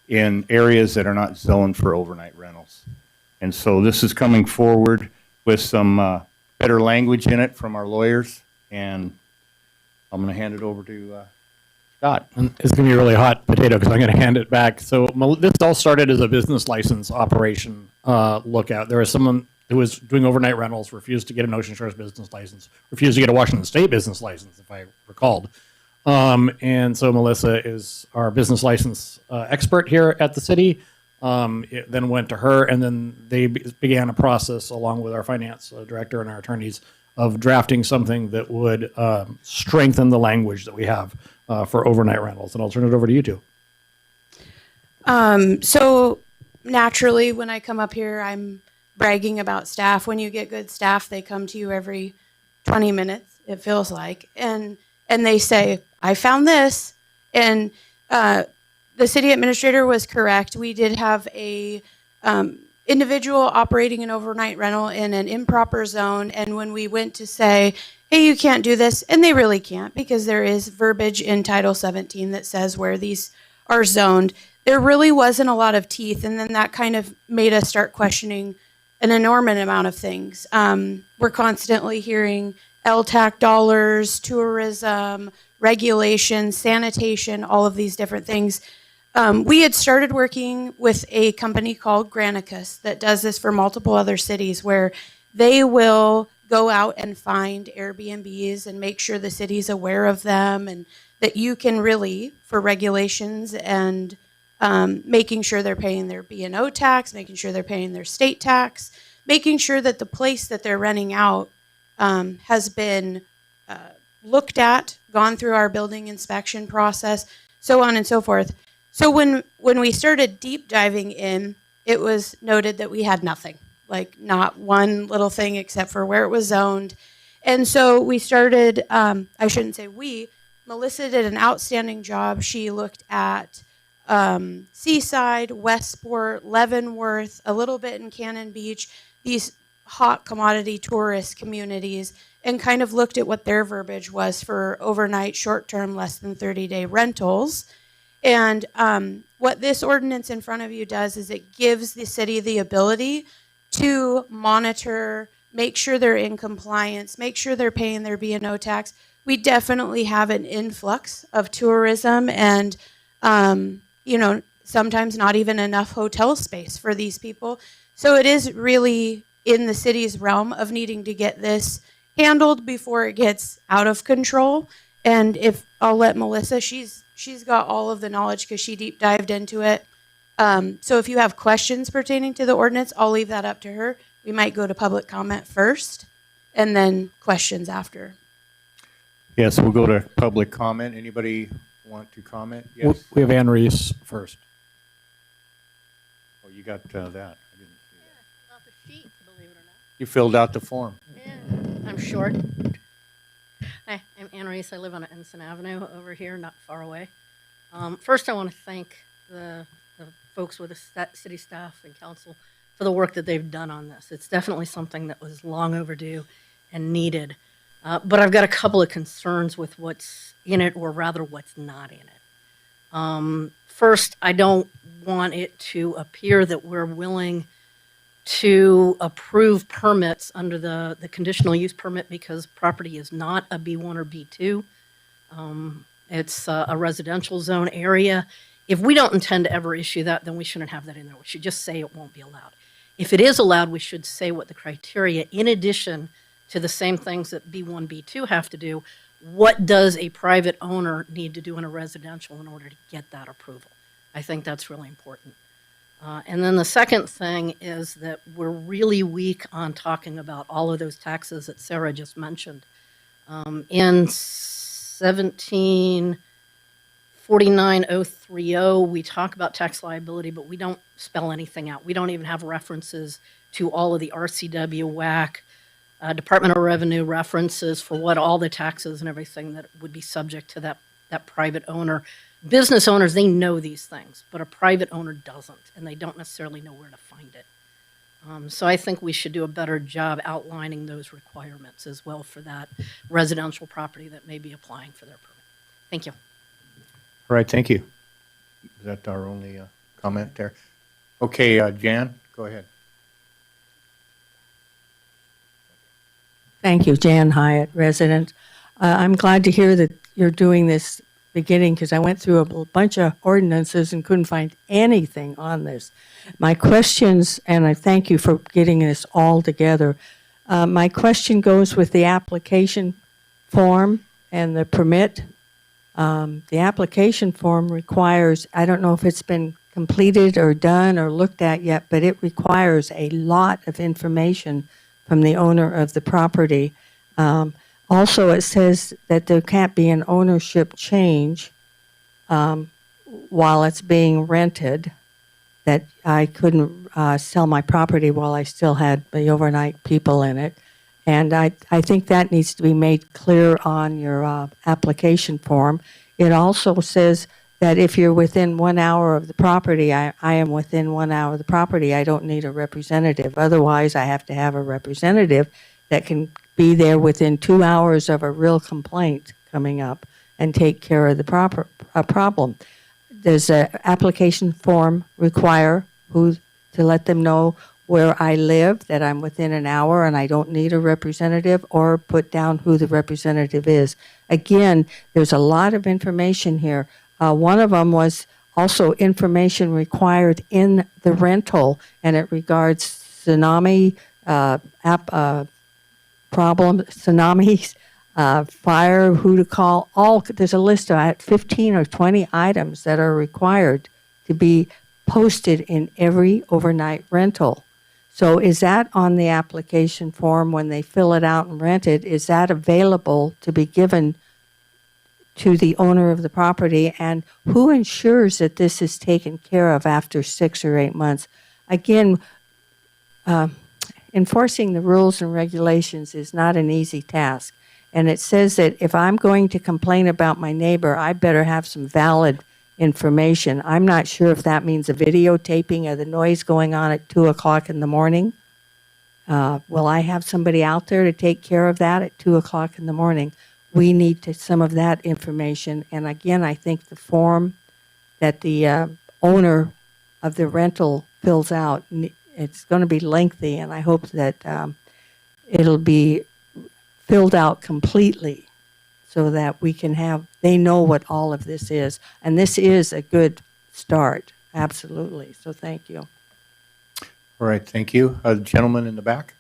in areas that are not zoned for overnight rentals. And so this is coming forward with some better language in it from our lawyers, and I'm going to hand it over to Scott. And it's going to be a really hot potato because I'm going to hand it back. So this all started as a business license operation lookout. There was someone who was doing overnight rentals, refused to get an Ocean Shores business license, refused to get a Washington State business license, if I recalled. And so Melissa is our business license expert here at the city. It then went to her, and then they began a process along with our finance director and our attorneys of drafting something that would strengthen the language that we have for overnight rentals. And I'll turn it over to you two. So naturally, when I come up here, I'm bragging about staff. When you get good staff, they come to you every 20 minutes, it feels like, and they say, I found this. And the city administrator was correct. We did have a individual operating an overnight rental in an improper zone. And when we went to say, hey, you can't do this, and they really can't, because there is verbiage in Title 17 that says where these are zoned, there really wasn't a lot of teeth. And then that kind of made us start questioning an enormous amount of things. We're constantly hearing LTAC dollars, tourism, regulation, sanitation, all of these different things. We had started working with a company called Granicus that does this for multiple other cities, where they will go out and find Airbnbs and make sure the city's aware of them, and that you can really, for regulations and making sure they're paying their B&O tax, making sure they're paying their state tax, making sure that the place that they're renting out has been looked at, gone through our building inspection process, so on and so forth. So when we started deep diving in, it was noted that we had nothing, like not one little thing except for where it was zoned. And so we started, I shouldn't say we, Melissa did an outstanding job. She looked at Seaside, Westport, Leavenworth, a little bit in Cannon Beach, these hot commodity tourist communities, and kind of looked at what their verbiage was for overnight, short-term, less than 30-day rentals. And what this ordinance in front of you does is it gives the city the ability to monitor, make sure they're in compliance, make sure they're paying their B&O tax. We definitely have an influx of tourism and, sometimes not even enough hotel space for these people. So it is really in the city's realm of needing to get this handled before it gets out of control. And if I'll let Melissa, she's got all of the knowledge because she deep dived into it. So if you have questions pertaining to the ordinance, I'll leave that up to her. We might go to public comment first and then questions after. Yes, we'll go to public comment. Anybody want to comment? Yes. We have Ann Reese first. Oh, you got that. I didn't see that. Off the sheet, believe it or not. You filled out the form. Yeah, I'm short. Hi, I'm Ann Reese. I live on Ensign Avenue over here, not far away. First, I want to thank the folks with the city staff and council for the work that they've done on this. It's definitely something that was long overdue and needed. But I've got a couple of concerns with what's in it, or rather what's not in it. First, I don't want it to appear that we're willing to approve permits under the conditional use permit because property is not a B1 or B2. It's a residential zone area. If we don't intend to ever issue that, then we shouldn't have that in there. We should just say it won't be allowed. If it is allowed, we should say what the criteria, in addition to the same things that B1, B2 have to do, what does a private owner need to do in a residential in order to get that approval? I think that's really important. And then the second thing is that we're really weak on talking about all of those taxes that Sarah just mentioned. In 1749030, we talk about tax liability, but we don't spell anything out. We don't even have references to all of the RCW, WAC, Department of Revenue references for what all the taxes and everything that would be subject to that private owner. Business owners, they know these things, but a private owner doesn't, and they don't necessarily know where to find it. So I think we should do a better job outlining those requirements as well for that residential property that may be applying for their permit. Thank you. All right, thank you. Is that our only comment there? Okay, Jan, go ahead. Thank you, Jan Hyatt, resident. I'm glad to hear that you're doing this beginning because I went through a bunch of ordinances and couldn't find anything on this. My questions, and I thank you for getting this all together. My question goes with the application form and the permit The application form requires, I don't know if it's been completed or done or looked at yet, but it requires a lot of information from the owner of the property. Also, it says that there can't be an ownership change while it's being rented, that I couldn't sell my property while I still had the overnight people in it. And I think that needs to be made clear on your application form. It also says that if you're within 1 hour of the property, I am within 1 hour of the property, I don't need a representative. Otherwise, I have to have a representative that can be there within 2 hours of a real complaint coming up and take care of the problem. Does an application form require who to let them know where I live, that I'm within an hour and I don't need a representative, or put down who the representative is? Again, there's a lot of information here. One of them was also information required in the rental, and it regards tsunamis, fire, who to call. There's a list of 15 or 20 items that are required to be posted in every overnight rental. So is that on the application form when they fill it out and rent it? Is that available to be given to the owner of the property? And who ensures that this is taken care of after 6 or 8 months? Again, enforcing the rules and regulations is not an easy task. And it says that if I'm going to complain about my neighbor, I better have some valid information. I'm not sure if that means a videotaping of the noise going on at 2 o'clock in the morning. Will I have somebody out there to take care of that at 2 o'clock in the morning? We need some of that information. And again, I think the form that the owner of the rental fills out, it's going to be lengthy, and I hope that it'll be filled out completely so that they know what all of this is. And this is a good start, absolutely. So thank you. All right, thank you. The gentleman in the back.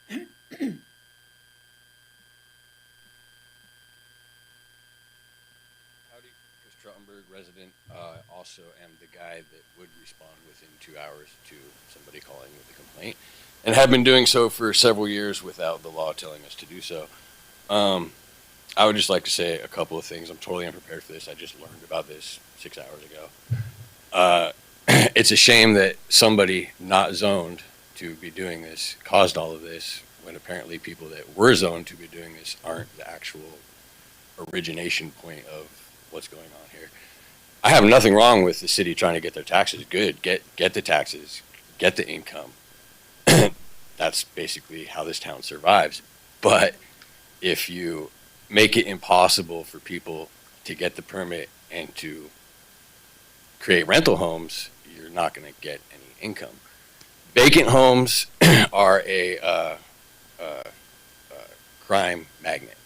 Howdy, Chris Trottenberg, resident. Also am the guy that would respond within 2 hours to somebody calling with a complaint, and have been doing so for several years without the law telling us to do so. I would just like to say a couple of things. I'm totally unprepared for this. I just learned about this 6 hours ago. It's a shame that somebody not zoned to be doing this caused all of this, when apparently people that were zoned to be doing this aren't the actual origination point of what's going on here. I have nothing wrong with the city trying to get their taxes good. Get the taxes, get the income. That's basically how this town survives. But if you make it impossible for people to get the permit and to create rental homes, you're not going to get any income. Vacant homes are a crime magnet.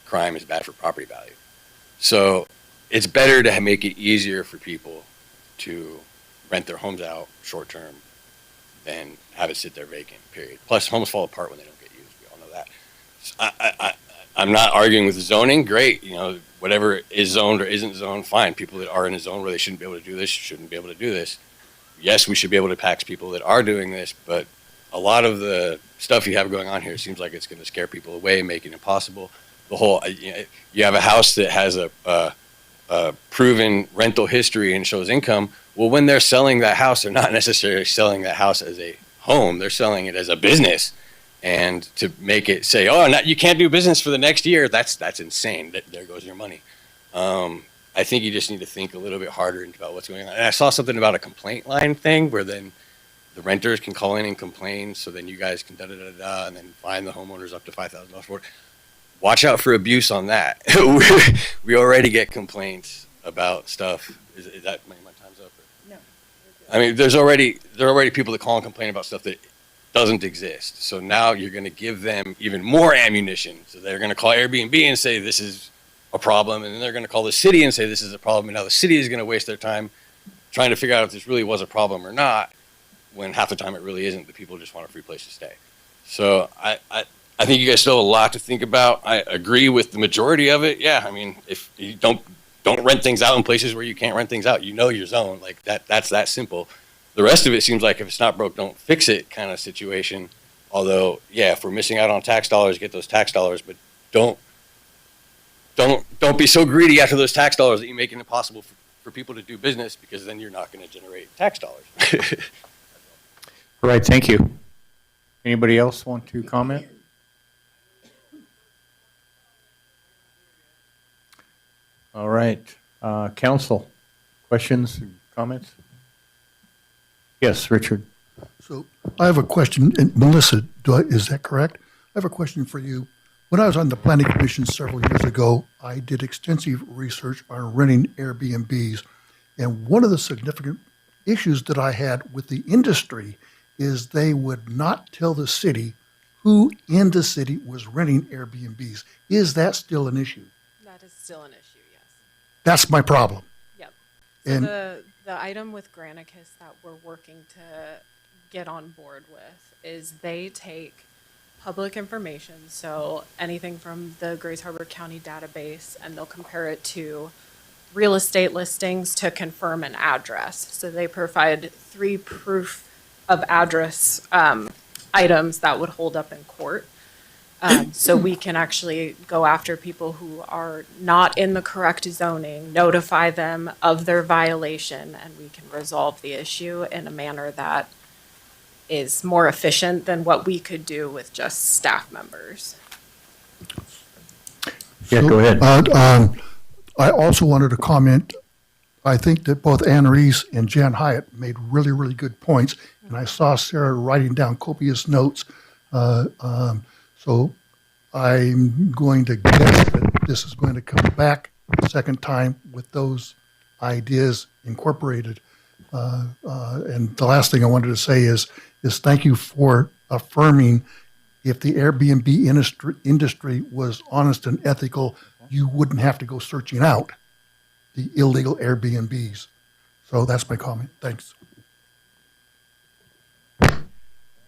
Crime is bad for property value. So it's better to make it easier for people to rent their homes out short term than have it sit there vacant, period. Plus, homes fall apart when they don't get used. We all know that. So I'm not arguing with the zoning. Great. Whatever is zoned or isn't zoned, fine. People that are in a zone where they shouldn't be able to do this shouldn't be able to do this. Yes, we should be able to tax people that are doing this, but a lot of the stuff you have going on here seems like it's going to scare people away, make it impossible. The whole, you have a house that has a proven rental history and shows income. Well, when they're selling that house, they're not necessarily selling that house as a home. They're selling it as a business. And to make it say, oh, you can't do business for the next year, that's insane. There goes your money. I think you just need to think a little bit harder about what's going on. And I saw something about a complaint line thing where then the renters can call in and complain, so then you guys can da-da-da-da, and then fine the homeowners up to $5,000 for it. Watch out for abuse on that. We already get complaints about stuff. Is that my time's up? Or? No. I mean, there are already people that call and complain about stuff that doesn't exist. So now you're going to give them even more ammunition. So they're going to call Airbnb and say this is a problem, and then they're going to call the city and say this is a problem. And now the city is going to waste their time trying to figure out if this really was a problem or not, when half the time it really isn't. The people just want a free place to stay. So I think you guys still have a lot to think about. I agree with the majority of it. Yeah, I mean, if you don't rent things out in places where you can't rent things out, you know your zone. Like that's that simple. The rest of it seems like if it's not broke, don't fix it kind of situation. Although, yeah, if we're missing out on tax dollars, get those tax dollars, but don't be so greedy after those tax dollars that you make it impossible for people to do business, because then you're not going to generate tax dollars. All right, thank you. Anybody else want to comment? All right, council, questions, comments? Yes, Richard. So I have a question, and Melissa, is that correct? I have a question for you. When I was on the planning commission several years ago, I did extensive research on renting Airbnbs. And one of the significant issues that I had with the industry is they would not tell the city who in the city was renting Airbnbs. Is that still an issue? That is still an issue, yes. That's my problem. Yep. So And the item with Granicus that we're working to get on board with is they take public information, so anything from the Grays Harbor County database, and they'll compare it to real estate listings to confirm an address. So they provide 3 proof of address items that would hold up in court. So we can actually go after people who are not in the correct zoning, notify them of their violation, and we can resolve the issue in a manner that is more efficient than what we could do with just staff members. Yeah, go ahead. I also wanted to comment, I think that both Anne Reese and Jan Hyatt made really, really good points, and I saw Sarah writing down copious notes. So I'm going to guess that this is going to come back a second time with those ideas incorporated. And the last thing I wanted to say is thank you for affirming if the Airbnb industry was honest and ethical, you wouldn't have to go searching out the illegal Airbnbs. So that's my comment. Thanks.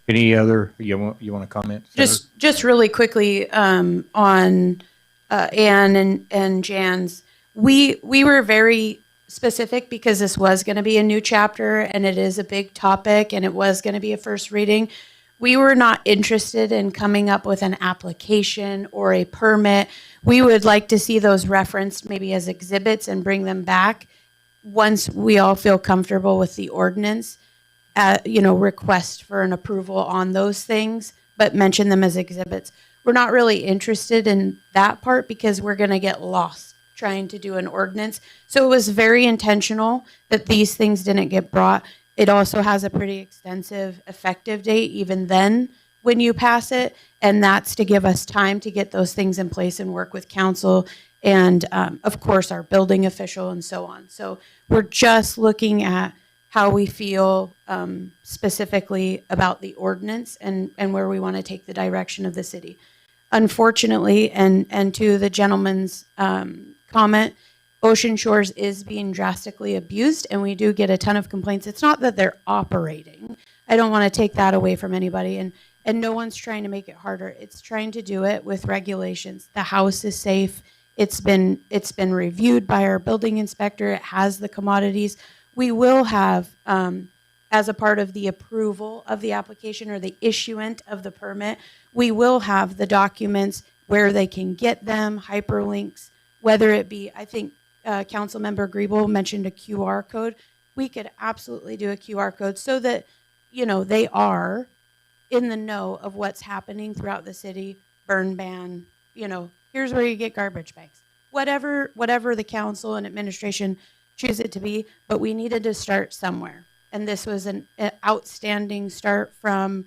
Any other, you want to comment? Senator? Just really quickly on Anne and Jan's, we were very specific because this was going to be a new chapter and it is a big topic and it was going to be a first reading. We were not interested in coming up with an application or a permit. We would like to see those referenced maybe as exhibits and bring them back once we all feel comfortable with the ordinance. Request for an approval on those things, but mention them as exhibits. We're not really interested in that part because we're going to get lost trying to do an ordinance. So it was very intentional that these things didn't get brought. It also has a pretty extensive effective date even then when you pass it, and that's to give us time to get those things in place and work with council and of course our building official and so on. So we're just looking at how we feel specifically about the ordinance and where we want to take the direction of the city. Unfortunately, and to the gentleman's comment, Ocean Shores is being drastically abused, and we do get a ton of complaints. It's not that they're operating. I don't want to take that away from anybody, and no one's trying to make it harder. It's trying to do it with regulations. The house is safe. It's been reviewed by our building inspector. It has the commodities. We will have, as a part of the approval of the application or the issuance of the permit, we will have the documents where they can get them, hyperlinks, whether it be, I think Councilmember Griebel mentioned a QR code. We could absolutely do a QR code so that, they are in the know of what's happening throughout the city, burn ban, here's where you get garbage bags. Whatever the council and administration choose it to be, but we needed to start somewhere. And this was an outstanding start from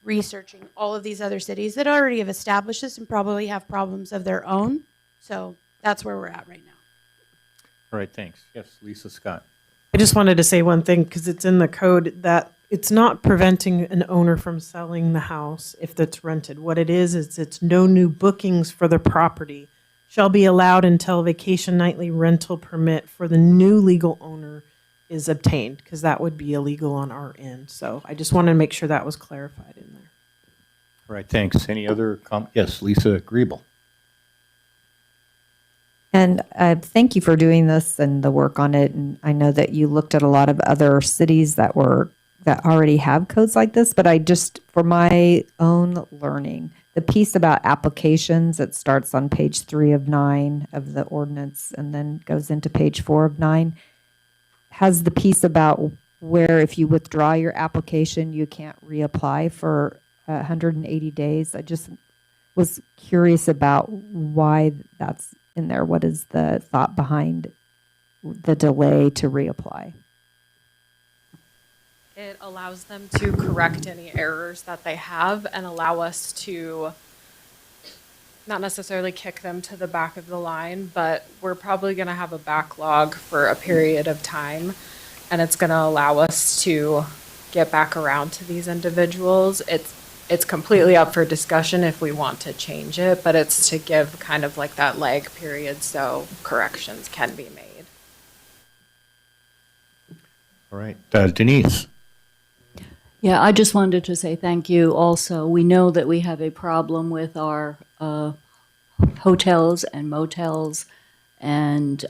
researching all of these other cities that already have established this and probably have problems of their own. So that's where we're at right now. All right, thanks. Yes, Lisa Scott. I just wanted to say one thing because it's in the code that it's not preventing an owner from selling the house if it's rented. What it is it's no new bookings for the property shall be allowed until a vacation nightly rental permit for the new legal owner is obtained, because that would be illegal on our end. So I just wanted to make sure that was clarified in there. All right, thanks. Any other yes, Lisa Griebel. And thank you for doing this and the work on it. And I know that you looked at a lot of other cities that already have codes like this, but I just, for my own learning, the piece about applications, it starts on page 3 of 9 of the ordinance and then goes into page 4 of 9, has the piece about where if you withdraw your application, you can't reapply for 180 days. I just was curious about why that's in there. What is the thought behind the delay to reapply? It allows them to correct any errors that they have and allow us to not necessarily kick them to the back of the line, but we're probably going to have a backlog for a period of time, and it's going to allow us to get back around to these individuals. It's completely up for discussion if we want to change it, but it's to give kind of like that lag period so corrections can be made. All right, Denise. Yeah, I just wanted to say thank you also. We know that we have a problem with our hotels and motels and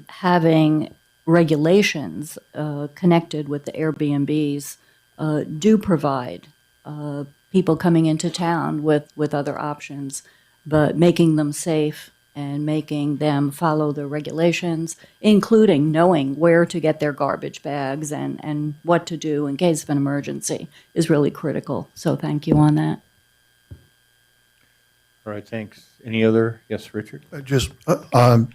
having regulations connected with the Airbnbs do provide people coming into town with other options, but making them safe and making them follow the regulations, including knowing where to get their garbage bags and what to do in case of an emergency is really critical. So thank you on that. All right, thanks. Any other? Yes, Richard? I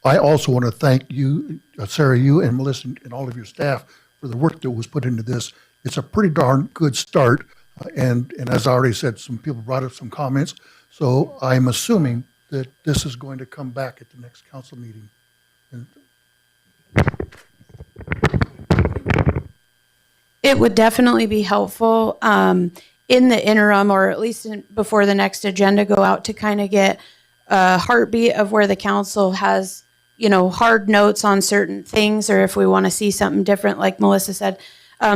also want to thank you, Sarah, you and Melissa and all of your staff for the work that was put into this. It's a pretty darn good start. And as I already said, some people brought up some comments. So I'm assuming that this is going to come back at the next council meeting. It would definitely be helpful in the interim, or at least before the next agenda go out, to kind of get a heartbeat of where the council has, hard notes on certain things, or if we want to see something different, like Melissa said.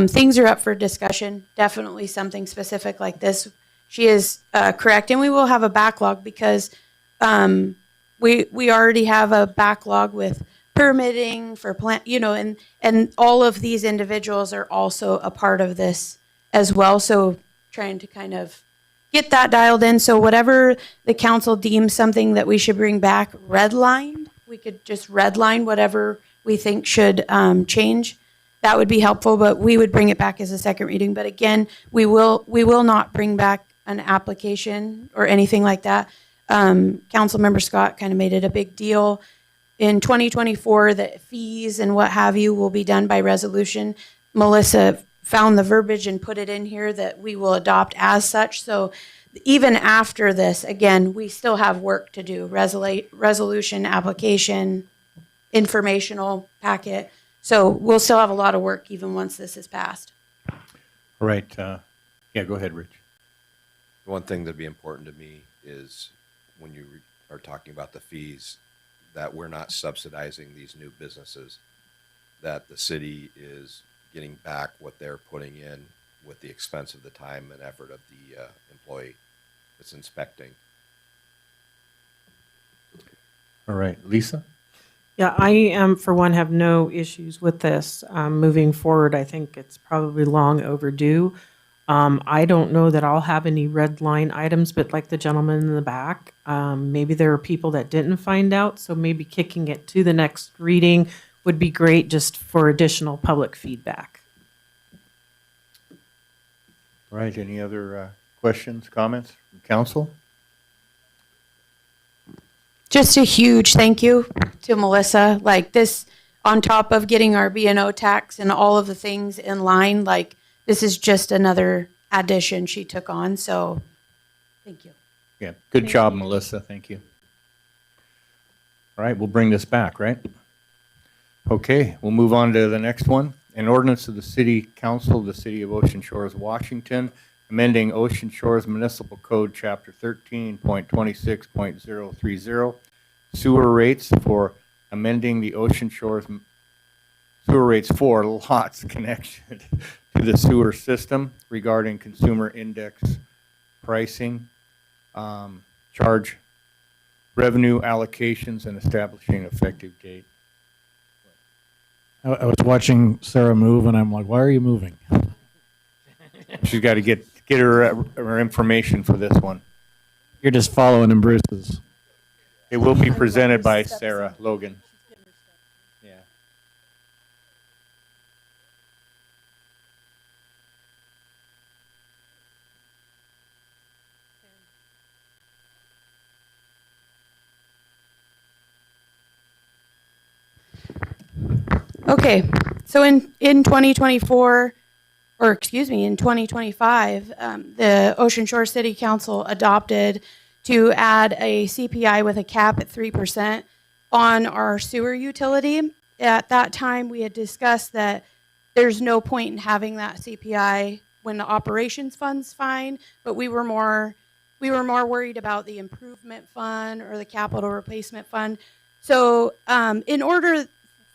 Things are up for discussion. Definitely something specific like this. She is correct, and we will have a backlog because we already have a backlog with permitting for plant, and all of these individuals are also a part of this as well. So trying to kind of get that dialed in. So whatever the council deems something that we should bring back redlined, we could just redline whatever we think should change. That would be helpful, but we would bring it back as a second reading. But again, we will not bring back an application or anything like that. Councilmember Scott kind of made it a big deal. In 2024, the fees and what have you will be done by resolution. Melissa found the verbiage and put it in here that we will adopt as such. So even after this, again, we still have work to do. Resolution, application, informational packet. So we'll still have a lot of work even once this is passed. All right. Yeah, go ahead, Rich. One thing that'd be important to me is when you are talking about the fees, that we're not subsidizing these new businesses, that the city is getting back what they're putting in with the expense of the time and effort of the employee that's inspecting. All right, Lisa? Yeah, I, for one, have no issues with this. Moving forward, I think it's probably long overdue. I don't know that I'll have any red line items, but like the gentleman in the back, maybe there are people that didn't find out, so maybe kicking it to the next reading would be great just for additional public feedback. All right, any other questions, comments from council? Just a huge thank you to Melissa. Like this, on top of getting our B&O tax and all of the things in line, like this is just another addition she took on. So thank you. Yeah, good job, Melissa. Thank you. All right, we'll bring this back, right? Okay, we'll move on to the next one. An ordinance of the City Council of the City of Ocean Shores, Washington, amending Ocean Shores Municipal Code, Chapter 13.26.030, sewer rates for amending the Ocean Shores sewer rates for lots connected to the sewer system regarding consumer index pricing, charge revenue allocations, and establishing effective date. I was watching Sarah move, and I'm like, why are you moving? She's got to get her information for this one. You're just following in Bruce's. It will be presented by Sarah Logan. Yeah. Okay, so in 2024, or excuse me, in 2025, the Ocean Shore City Council adopted to add a CPI with a cap at 3% on our sewer utility. At that time, we had discussed that there's no point in having that CPI when the operations fund's fine, but we were more worried about the improvement fund or the capital replacement fund. So in order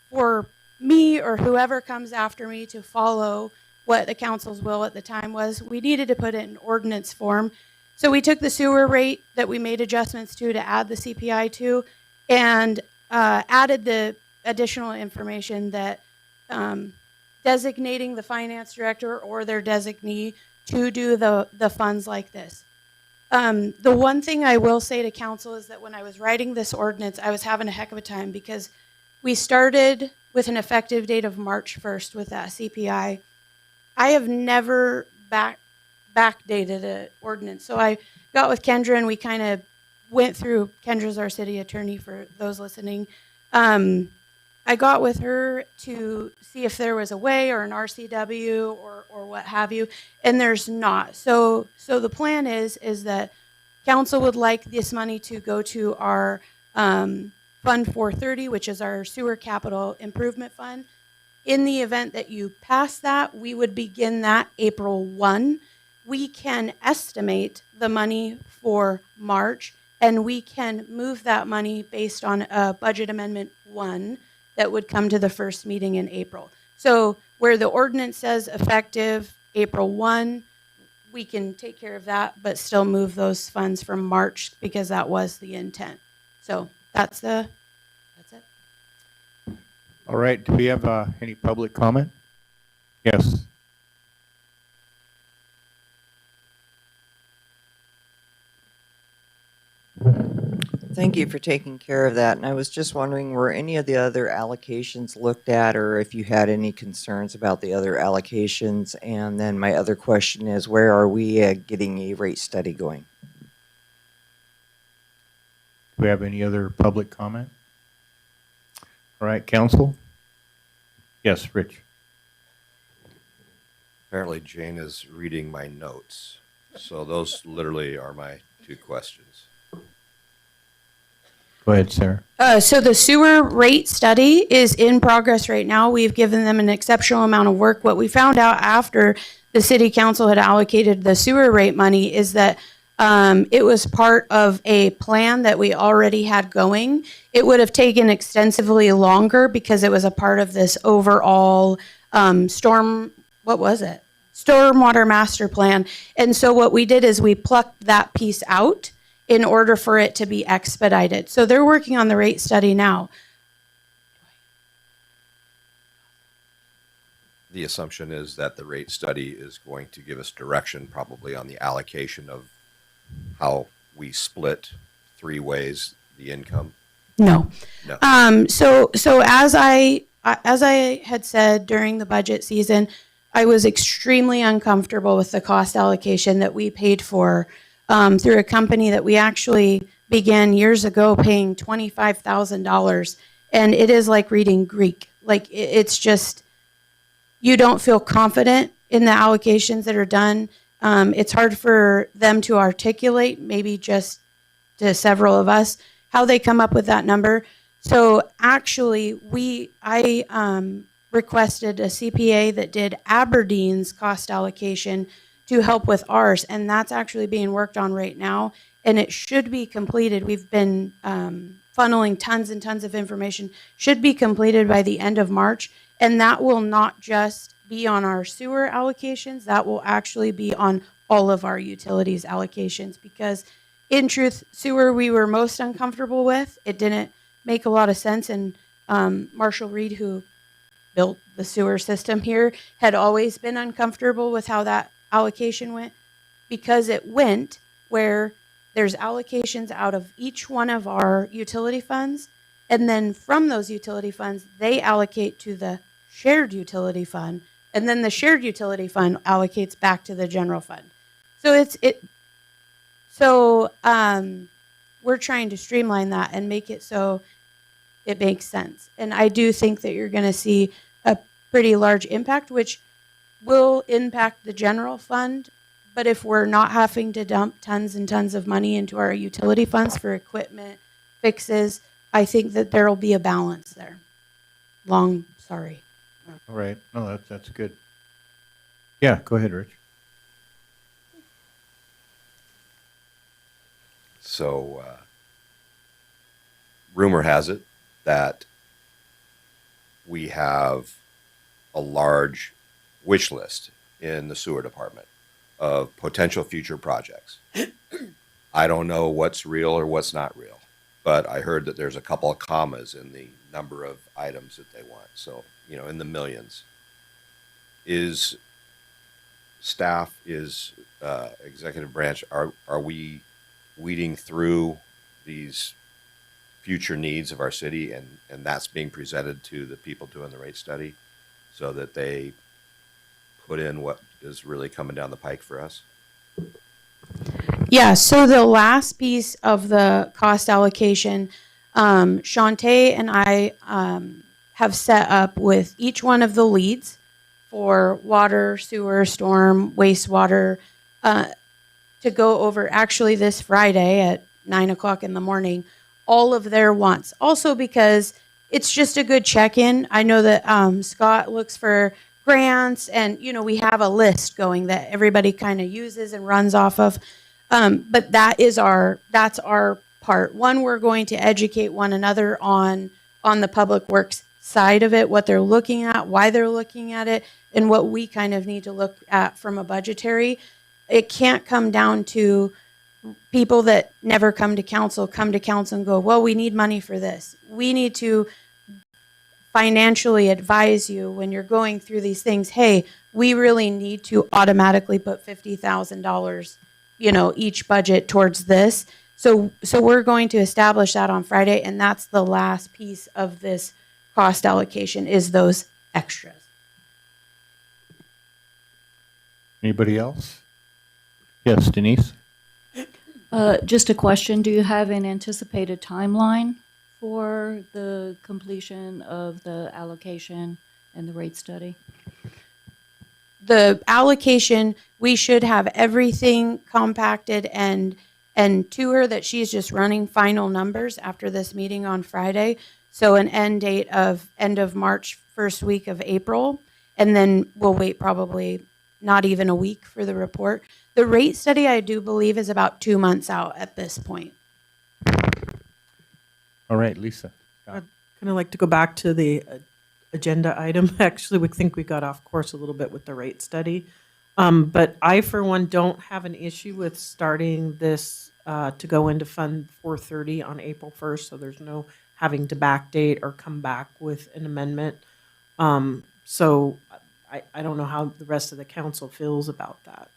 for me or whoever comes after me to follow what the council's will at the time was, we needed to put it in ordinance form. So we took the sewer rate that we made adjustments to add the CPI to, and added the additional information that designating the finance director or their designee to do the funds like this. The one thing I will say to council is that when I was writing this ordinance, I was having a heck of a time because we started with an effective date of March 1st with that CPI. I have never backdated an ordinance. So I got with Kendra and we kind of went through, Kendra's our city attorney for those listening. I got with her to see if there was a way or an RCW or what have you, and there's not. So the plan is that council would like this money to go to our Fund 430, which is our sewer capital improvement fund. In the event that you pass that, we would begin that April 1. We can estimate the money for March, and we can move that money based on a budget amendment 1 that would come to the first meeting in April. So where the ordinance says effective April 1, we can take care of that, but still move those funds from March because that was the intent. So that's it. All right, do we have any public comment? Yes. Thank you for taking care of that. And I was just wondering, were any of the other allocations looked at, or if you had any concerns about the other allocations? And then my other question is, where are we getting a rate study going? Do we have any other public comment? All right, council? Yes, Rich. Apparently Jane is reading my notes. So those literally are my two questions. Go ahead, Sarah. So the sewer rate study is in progress right now. We've given them an exceptional amount of work. What we found out after the city council had allocated the sewer rate money is that it was part of a plan that we already had going. It would have taken extensively longer because it was a part of this overall stormwater master plan. And so what we did is we plucked that piece out in order for it to be expedited. So they're working on the rate study now. The assumption is that the rate study is going to give us direction probably on the allocation of how we split 3 ways the income. No. No. So as I had said during the budget season, I was extremely uncomfortable with the cost allocation that we paid for through a company that we actually began years ago paying $25,000. And it is like reading Greek. Like it's just, you don't feel confident in the allocations that are done. It's hard for them to articulate, maybe just to several of us, how they come up with that number. So actually, I requested a CPA that did Aberdeen's cost allocation to help with ours, and that's actually being worked on right now, and it should be completed. We've been funneling tons and tons of information, should be completed by the end of March, and that will not just be on our sewer allocations, that will actually be on all of our utilities allocations, because in truth, sewer we were most uncomfortable with. It didn't make a lot of sense. And Marshall Reed, who built the sewer system here, had always been uncomfortable with how that allocation went, because it went where there's allocations out of each one of our utility funds. And then from those utility funds, they allocate to the shared utility fund. And then the shared utility fund allocates back to the general fund. So we're trying to streamline that and make it so it makes sense. And I do think that you're going to see a pretty large impact, which will impact the general fund. But if we're not having to dump tons and tons of money into our utility funds for equipment fixes, I think that there will be a balance there. Sorry. All right. No, that's good. Yeah, go ahead, Rich. So, rumor has it that we have a large wish list in the sewer department of potential future projects. I don't know what's real or what's not real, but I heard that there's a couple of commas in the number of items that they want. So, in the millions. Is staff, executive branch, are we weeding through these future needs of our city, and that's being presented to the people doing the rate study so that they put in what is really coming down the pike for us? Yeah, so the last piece of the cost allocation, Shantae and I have set up with each one of the leads for water, sewer, storm, wastewater, to go over actually this Friday at 9:00 in the morning, all of their wants. Also because it's just a good check-in. I know that Scott looks for grants, and we have a list going that everybody kind of uses and runs off of. But that's our part. One, we're going to educate one another on the public works side of it, what they're looking at, why they're looking at it, and what we kind of need to look at from a budgetary. It can't come down to people that never come to council and go, well, we need money for this. We need to financially advise you when you're going through these things. Hey, we really need to automatically put $50,000, each budget towards this. So we're going to establish that on Friday, and that's the last piece of this cost allocation, is those extras. Anybody else? Yes, Denise? Just a question. Do you have an anticipated timeline for the completion of the allocation and the rate study? The allocation, we should have everything compacted and to her that she's just running final numbers after this meeting on Friday. So an end date of end of March, first week of April. And then we'll wait probably not even a week for the report. The rate study, I do believe, is about 2 months out at this point. All right, Lisa. I'd kind of like to go back to the agenda item. Actually, we think we got off course a little bit with the rate study. But I, for one, don't have an issue with starting this to go into Fund 430 on April 1st, so there's no having to backdate or come back with an amendment. So I don't know how the rest of the council feels about that.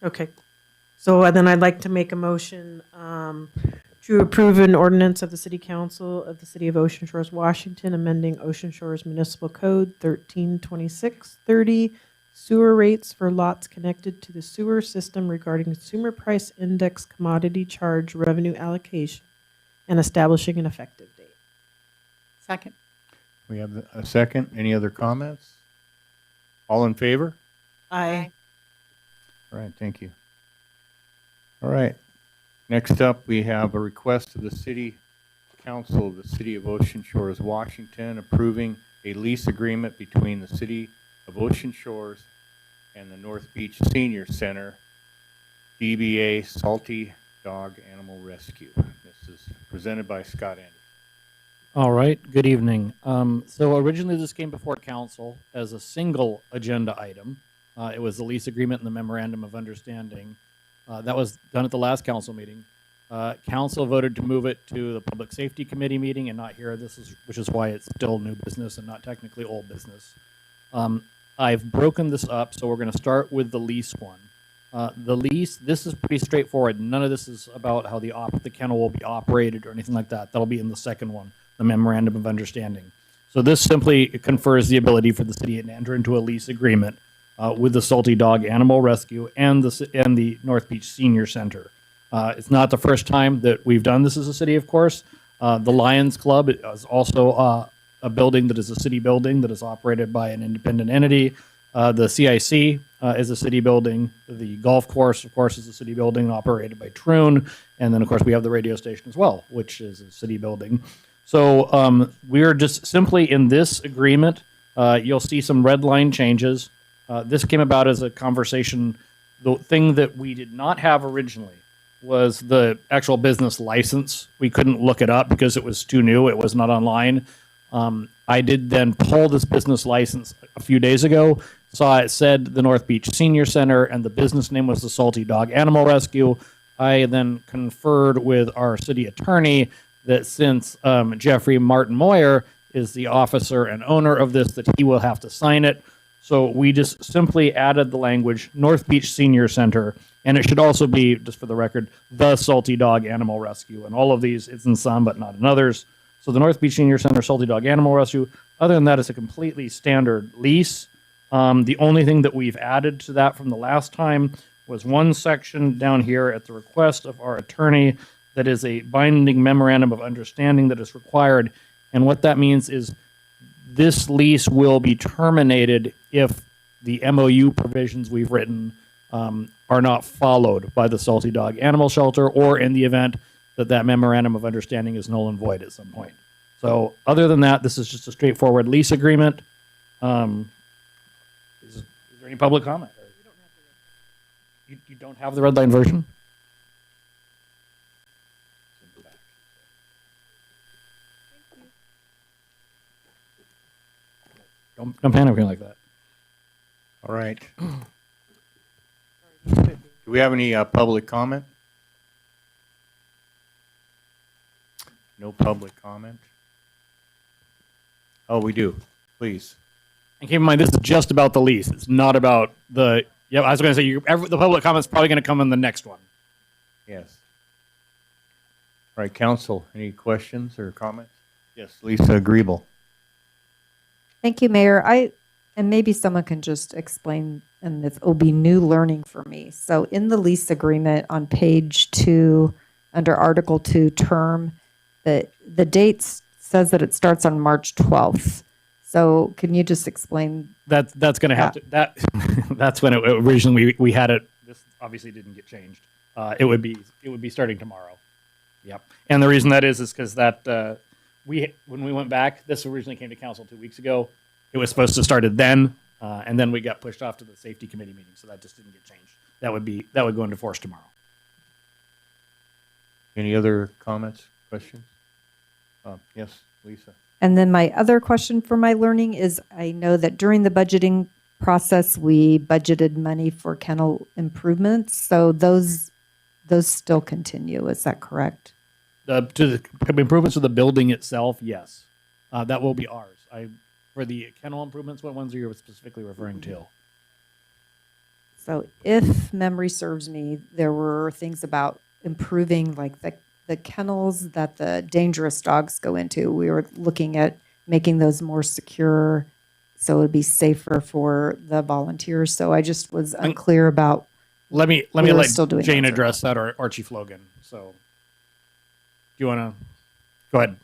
Okay. So then I'd like to make a motion to approve an ordinance of the City Council of the City of Ocean Shores, Washington, amending Ocean Shores Municipal Code 132630, sewer rates for lots connected to the sewer system regarding consumer price index commodity charge revenue allocation and establishing an effective date. Second. We have a second. Any other comments? All in favor? Aye. All right, thank you. All right. Next up, we have a request of the City Council of the City of Ocean Shores, Washington, approving a lease agreement between the City of Ocean Shores and the North Beach Senior Center, DBA Salty Dog Animal Rescue. This is presented by Scott Anderson. All right, good evening. So originally this came before council as a single agenda item. It was the lease agreement and the memorandum of understanding. That was done at the last council meeting. Council voted to move it to the Public Safety Committee meeting and not here. Which is why it's still new business and not technically old business. I've broken this up, so we're going to start with the lease one. The lease, this is pretty straightforward. None of this is about how the kennel will be operated or anything like that. That'll be in the second one, the memorandum of understanding. So this simply confers the ability for the city to enter into a lease agreement with the Salty Dog Animal Rescue and the North Beach Senior Center. It's not the first time that we've done this as a city, of course. The Lions Club is also a building that is a city building that is operated by an independent entity. The CIC is a city building. The golf course, of course, is a city building operated by Troon. And then, of course, we have the radio station as well, which is a city building. So we're just simply in this agreement. You'll see some red line changes. This came about as a conversation. The thing that we did not have originally was the actual business license. We couldn't look it up because it was too new. It was not online. I did then pull this business license a few days ago, saw it said the North Beach Senior Center, and the business name was the Salty Dog Animal Rescue. I then conferred with our city attorney that since Jeffrey Martin Moyer is the officer and owner of this, that he will have to sign it. So we just simply added the language North Beach Senior Center, and it should also be, just for the record, the Salty Dog Animal Rescue. And all of these, it's in some, but not in others. So the North Beach Senior Center, Salty Dog Animal Rescue. Other than that, it's a completely standard lease. The only thing that we've added to that from the last time was one section down here at the request of our attorney that is a binding memorandum of understanding that is required. And what that means is this lease will be terminated if the MOU provisions we've written are not followed by the Salty Dog Animal Shelter, or in the event that that memorandum of understanding is null and void at some point. So other than that, this is just a straightforward lease agreement. Is there any public comment? You don't have the red line version? Don't panic like that. All right. Do we have any public comment? No public comment. Oh, we do. Please. And keep in mind, this is just about the lease. It's not about the. Yeah, I was going to say the public comment's probably going to come in the next one. Yes. All right, council. Any questions or comments? Yes, Lisa Griebel. Thank you, Mayor. And maybe someone can just explain, and this will be new learning for me. So in the lease agreement on page 2, under Article 2 term, the date says that it starts on March 12th. So can you just explain? That's going to have to, that's when it originally we had it. This obviously didn't get changed. It would be starting tomorrow. Yep. And the reason that is because that when we went back, this originally came to council 2 weeks ago. It was supposed to start it then, and then we got pushed off to the safety committee meeting, so that just didn't get changed. That would go into force tomorrow. Any other comments, questions? Yes, Lisa. And then my other question for my learning is, I know that during the budgeting process, we budgeted money for kennel improvements. So those still continue. Is that correct? To the improvements of the building itself, yes. That will be ours. For the kennel improvements, what ones are you specifically referring to? So if memory serves me, there were things about improving like the kennels that the dangerous dogs go into. We were looking at making those more secure so it would be safer for the volunteers. So I just was unclear about. Let me let Jane address that, or Chief Logan. So do you want to go ahead?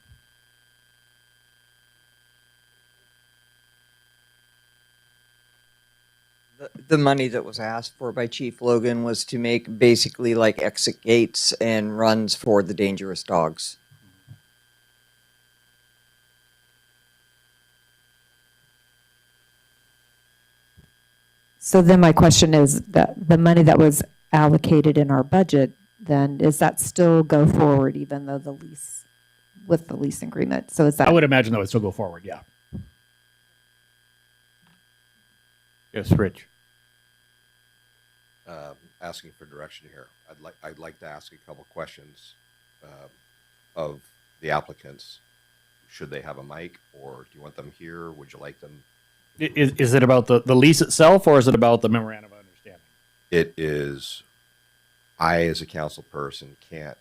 The money that was asked for by Chief Logan was to make basically like exit gates and runs for the dangerous dogs. So then my question is that the money that was allocated in our budget, then is that still go forward even though the lease agreement? So is that? I would imagine that would still go forward. Yeah. Yes, Rich. asking for direction here. I'd like to ask a couple questions of the applicants. Should they have a mic, or do you want them here? Would you like them? Is it about the lease itself, or is it about the memorandum of understanding? It is, I as a council person can't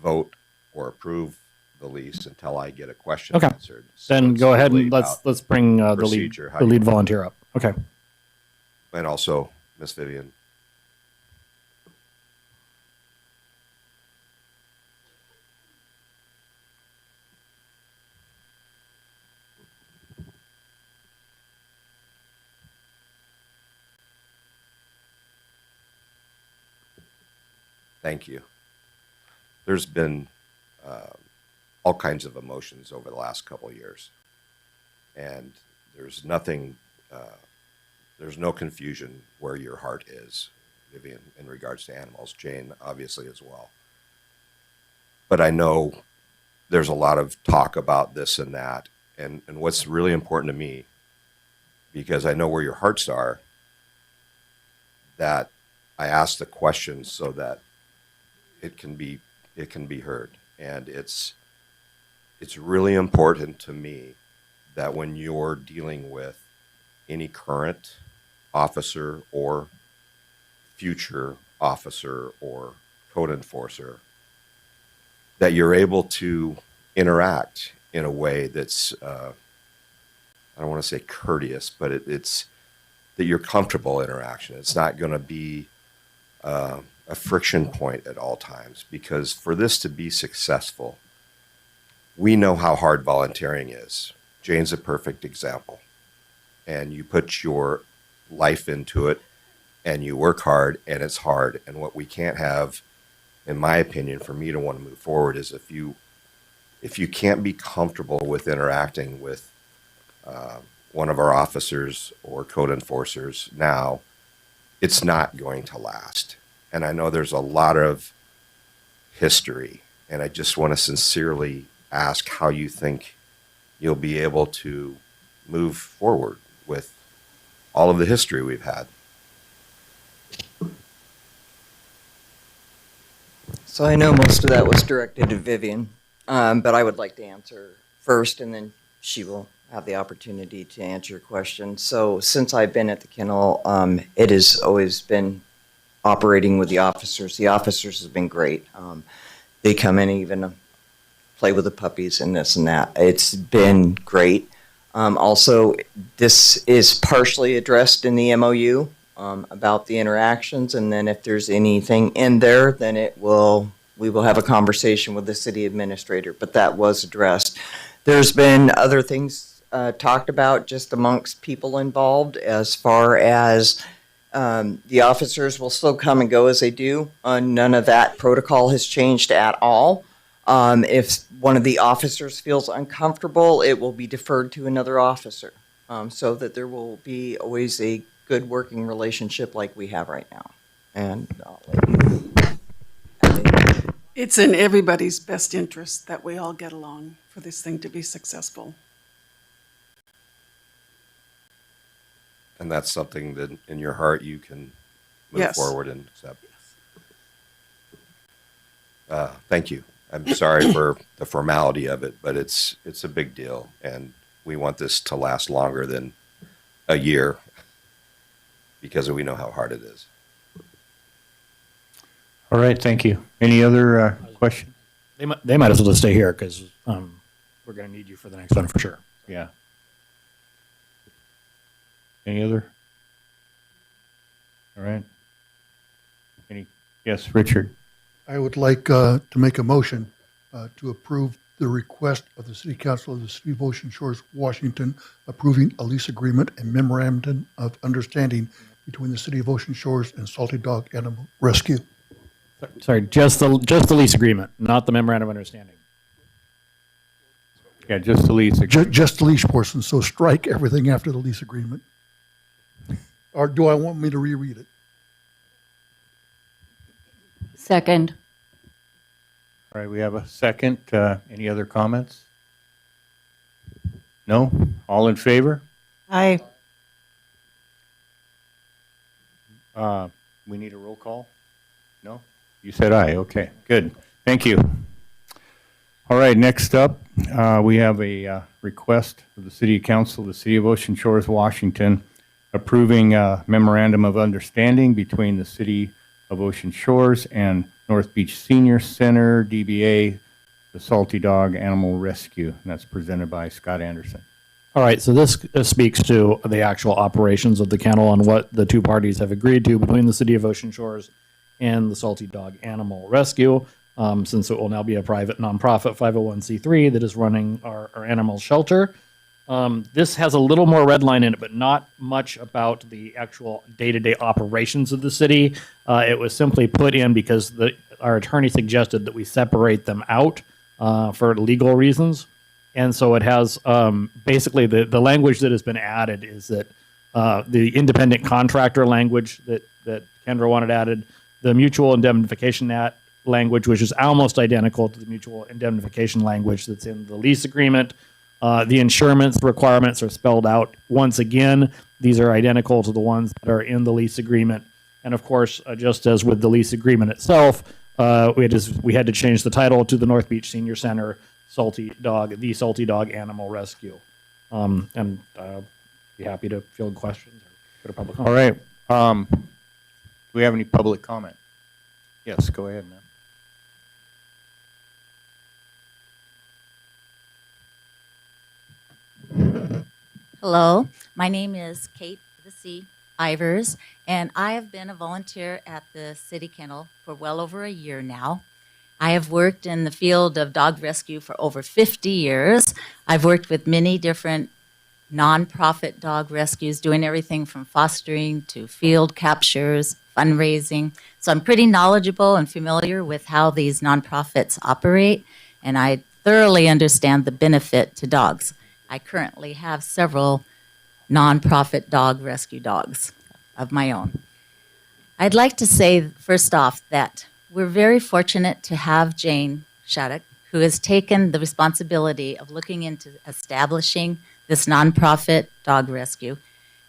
vote or approve the lease until I get a question Okay. answered. So Then it's go ahead really and let's about bring the procedure, how the you lead want volunteer up. Okay. And also, Miss Vivian. Thank you. There's been all kinds of emotions over the last couple of years, and there's nothing, there's no confusion where your heart is, Vivian, in regards to animals. Jane, obviously, as well. But I know there's a lot of talk about this and that, and what's really important to me, because I know where your hearts are, that I ask the questions so that it can be heard. And it's really important to me that when you're dealing with any current officer or future officer or code enforcer, that you're able to interact in a way that's I don't want to say courteous, but it's that you're comfortable interaction. It's not going to be a friction point at all times, because for this to be successful, we know how hard volunteering is. Jane's a perfect example. And you put your life into it and you work hard, and it's hard. And what we can't have, in my opinion, for me to want to move forward, is if you can't be comfortable with interacting with one of our officers or code enforcers now, it's not going to last. And I know there's a lot of history, and I just want to sincerely ask how you think you'll be able to move forward with all of the history we've had. So I know most of that was directed to Vivian, but I would like to answer first, and then she will have the opportunity to answer your question. So since I've been at the kennel, it has always been operating with the officers. The officers have been great. They come in and even play with the puppies and this and that. It's been great. Also, this is partially addressed in the MOU about the interactions, and then if there's anything in there, then we will have a conversation with the city administrator, but that was addressed. There's been other things talked about just amongst people involved, as far as the officers will still come and go as they do. None of that protocol has changed at all. If one of the officers feels uncomfortable, it will be deferred to another officer, so that there will be always a good working relationship like we have right now. And I'll let you. It's in everybody's best interest that we all get along for this thing to be successful. And that's something that in your heart you can move Yes. forward and accept. Thank you. I'm sorry for the formality of it, but it's a big deal, and we want this to last longer than a year, because we know how hard it is. All right, thank you. Any other questions? They might as well just stay here, because we're going to need you for the next one for sure. Yeah. Any other? All right. Yes, Richard. I would like to make a motion to approve the request of the City Council of the City of Ocean Shores, Washington, approving a lease agreement and memorandum of understanding between the City of Ocean Shores and Salty Dog Animal Rescue. Sorry, just the lease agreement, not the memorandum of understanding. Yeah, just the lease agreement. Just the lease portion, so strike everything after the lease agreement. Or do I want me to reread it? Second. All right, we have a second. Any other comments? No? All in favor? Aye. We need a roll call? No? You said aye, okay, good. Thank you. All right, next up, we have a request of the City Council of the City of Ocean Shores, Washington, approving a memorandum of understanding between the City of Ocean Shores and North Beach Senior Center, DBA, the Salty Dog Animal Rescue, and that's presented by Scott Anderson. All right, so this speaks to the actual operations of the kennel and what the two parties have agreed to between the City of Ocean Shores and the Salty Dog Animal Rescue, since it will now be a private nonprofit 501c3 that is running our animal shelter. This has a little more red line in it, but not much about the actual day-to-day operations of the city. It was simply put in because our attorney suggested that we separate them out for legal reasons. And so it has basically the language that has been added is that the independent contractor language that Kendra wanted added, the mutual indemnification language, which is almost identical to the mutual indemnification language that's in the lease agreement. The insurance requirements are spelled out once again. These are identical to the ones that are in the lease agreement. And of course, just as with the lease agreement itself, we had to change the title to the North Beach Senior Center the Salty Dog Animal Rescue. And be happy to field questions or go to public comment. All right. Do we have any public comment? Yes, go ahead, ma'am. Hello, my name is Kate the C. Ivers, and I have been a volunteer at the City Kennel for well over a year now. I have worked in the field of dog rescue for over 50 years. I've worked with many different nonprofit dog rescues, doing everything from fostering to field captures, fundraising. So I'm pretty knowledgeable and familiar with how these nonprofits operate, and I thoroughly understand the benefit to dogs. I currently have several nonprofit dog rescue dogs of my own. I'd like to say, first off, that we're very fortunate to have Jane Shattuck, who has taken the responsibility of looking into establishing this nonprofit dog rescue.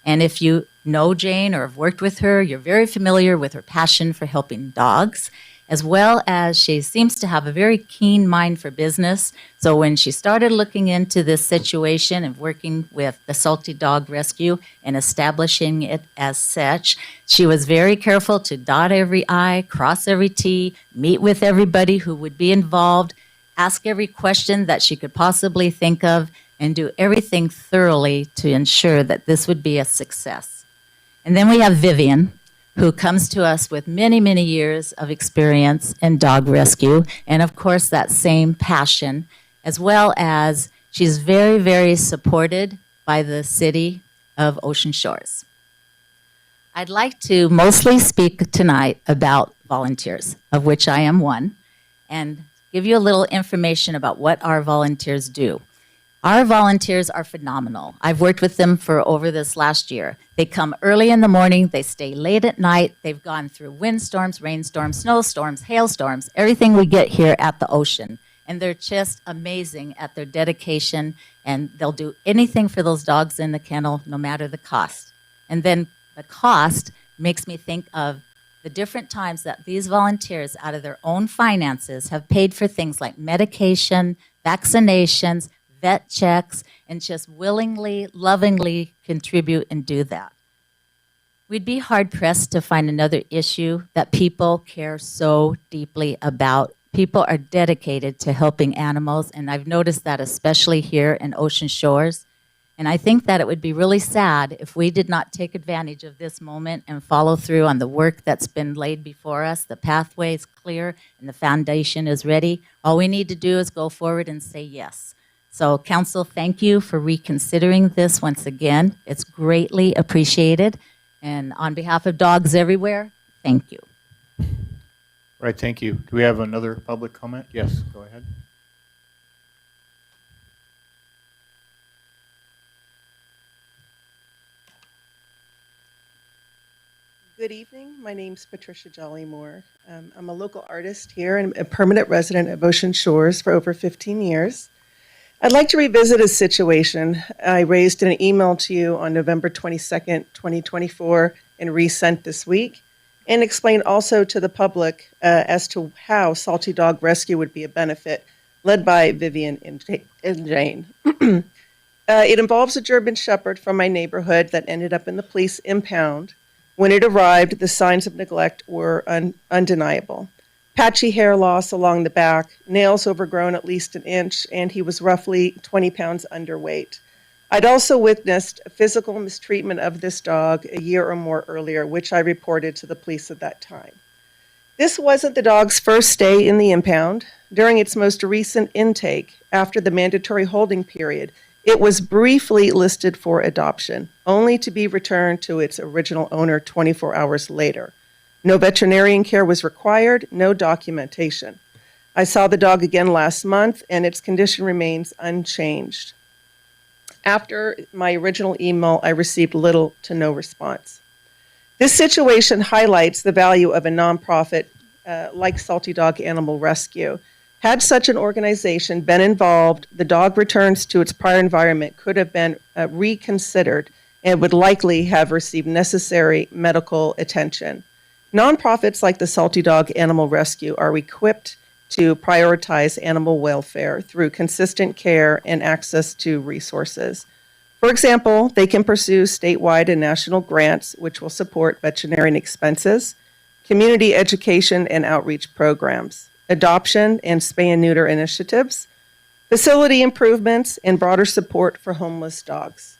And if you know Jane or have worked with her, you're very familiar with her passion for helping dogs, as well as she seems to have a very keen mind for business. So when she started looking into this situation and working with the Salty Dog Rescue and establishing it as such, she was very careful to dot every I, cross every T, meet with everybody who would be involved, ask every question that she could possibly think of, and do everything thoroughly to ensure that this would be a success. And then we have Vivian, who comes to us with many, many years of experience in dog rescue, and of course that same passion, as well as she's very, very supported by the City of Ocean Shores. I'd like to mostly speak tonight about volunteers, of which I am one, and give you a little information about what our volunteers do. Our volunteers are phenomenal. I've worked with them for over this last year. They come early in the morning, they stay late at night, they've gone through windstorms, rainstorms, snowstorms, hailstorms, everything we get here at the ocean. And they're just amazing at their dedication, and they'll do anything for those dogs in the kennel, no matter the cost. And then the cost makes me think of the different times that these volunteers, out of their own finances, have paid for things like medication, vaccinations, vet checks, and just willingly, lovingly contribute and do that. We'd be hard-pressed to find another issue that people care so deeply about. People are dedicated to helping animals, and I've noticed that especially here in Ocean Shores. And I think that it would be really sad if we did not take advantage of this moment and follow through on the work that's been laid before us. The pathway is clear and the foundation is ready. All we need to do is go forward and say yes. So, Council, thank you for reconsidering this once again. It's greatly appreciated. And on behalf of dogs everywhere, thank you. All right, thank you. Do we have another public comment? Yes, go ahead. Good evening. My name's Patricia Jolly Moore. I'm a local artist here and a permanent resident of Ocean Shores for over 15 years. I'd like to revisit a situation I raised in an email to you on November 22nd, 2024, and resent this week, and explain also to the public as to how Salty Dog Rescue would be a benefit, led by Vivian and Jane. It involves a German Shepherd from my neighborhood that ended up in the police impound. When it arrived, the signs of neglect were undeniable. Patchy hair loss along the back, nails overgrown at least an inch, and he was roughly 20 pounds underweight. I'd also witnessed physical mistreatment of this dog a year or more earlier, which I reported to the police at that time. This wasn't the dog's first stay in the impound. During its most recent intake, after the mandatory holding period, it was briefly listed for adoption, only to be returned to its original owner 24 hours later. No veterinarian care was required, no documentation. I saw the dog again last month, and its condition remains unchanged. After my original email, I received little to no response. This situation highlights the value of a nonprofit like Salty Dog Animal Rescue. Had such an organization been involved, the dog returns to its prior environment could have been reconsidered and would likely have received necessary medical attention. Nonprofits like the Salty Dog Animal Rescue are equipped to prioritize animal welfare through consistent care and access to resources. For example, they can pursue statewide and national grants, which will support veterinarian expenses, community education and outreach programs, adoption and spay and neuter initiatives, facility improvements, and broader support for homeless dogs.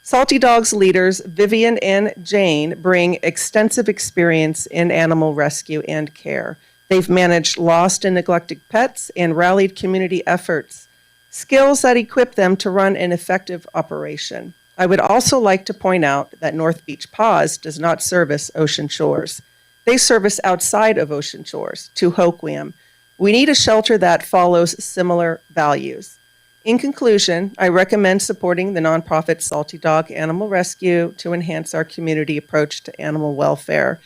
Salty Dog's leaders, Vivian and Jane, bring extensive experience in animal rescue and care. They've managed lost and neglected pets and rallied community efforts, skills that equip them to run an effective operation. I would also like to point out that North Beach Paws does not service Ocean Shores. They service outside of Ocean Shores to Hoquiam. We need a shelter that follows similar values. In conclusion, I recommend supporting the nonprofit Salty Dog Animal Rescue to enhance our community approach to animal welfare.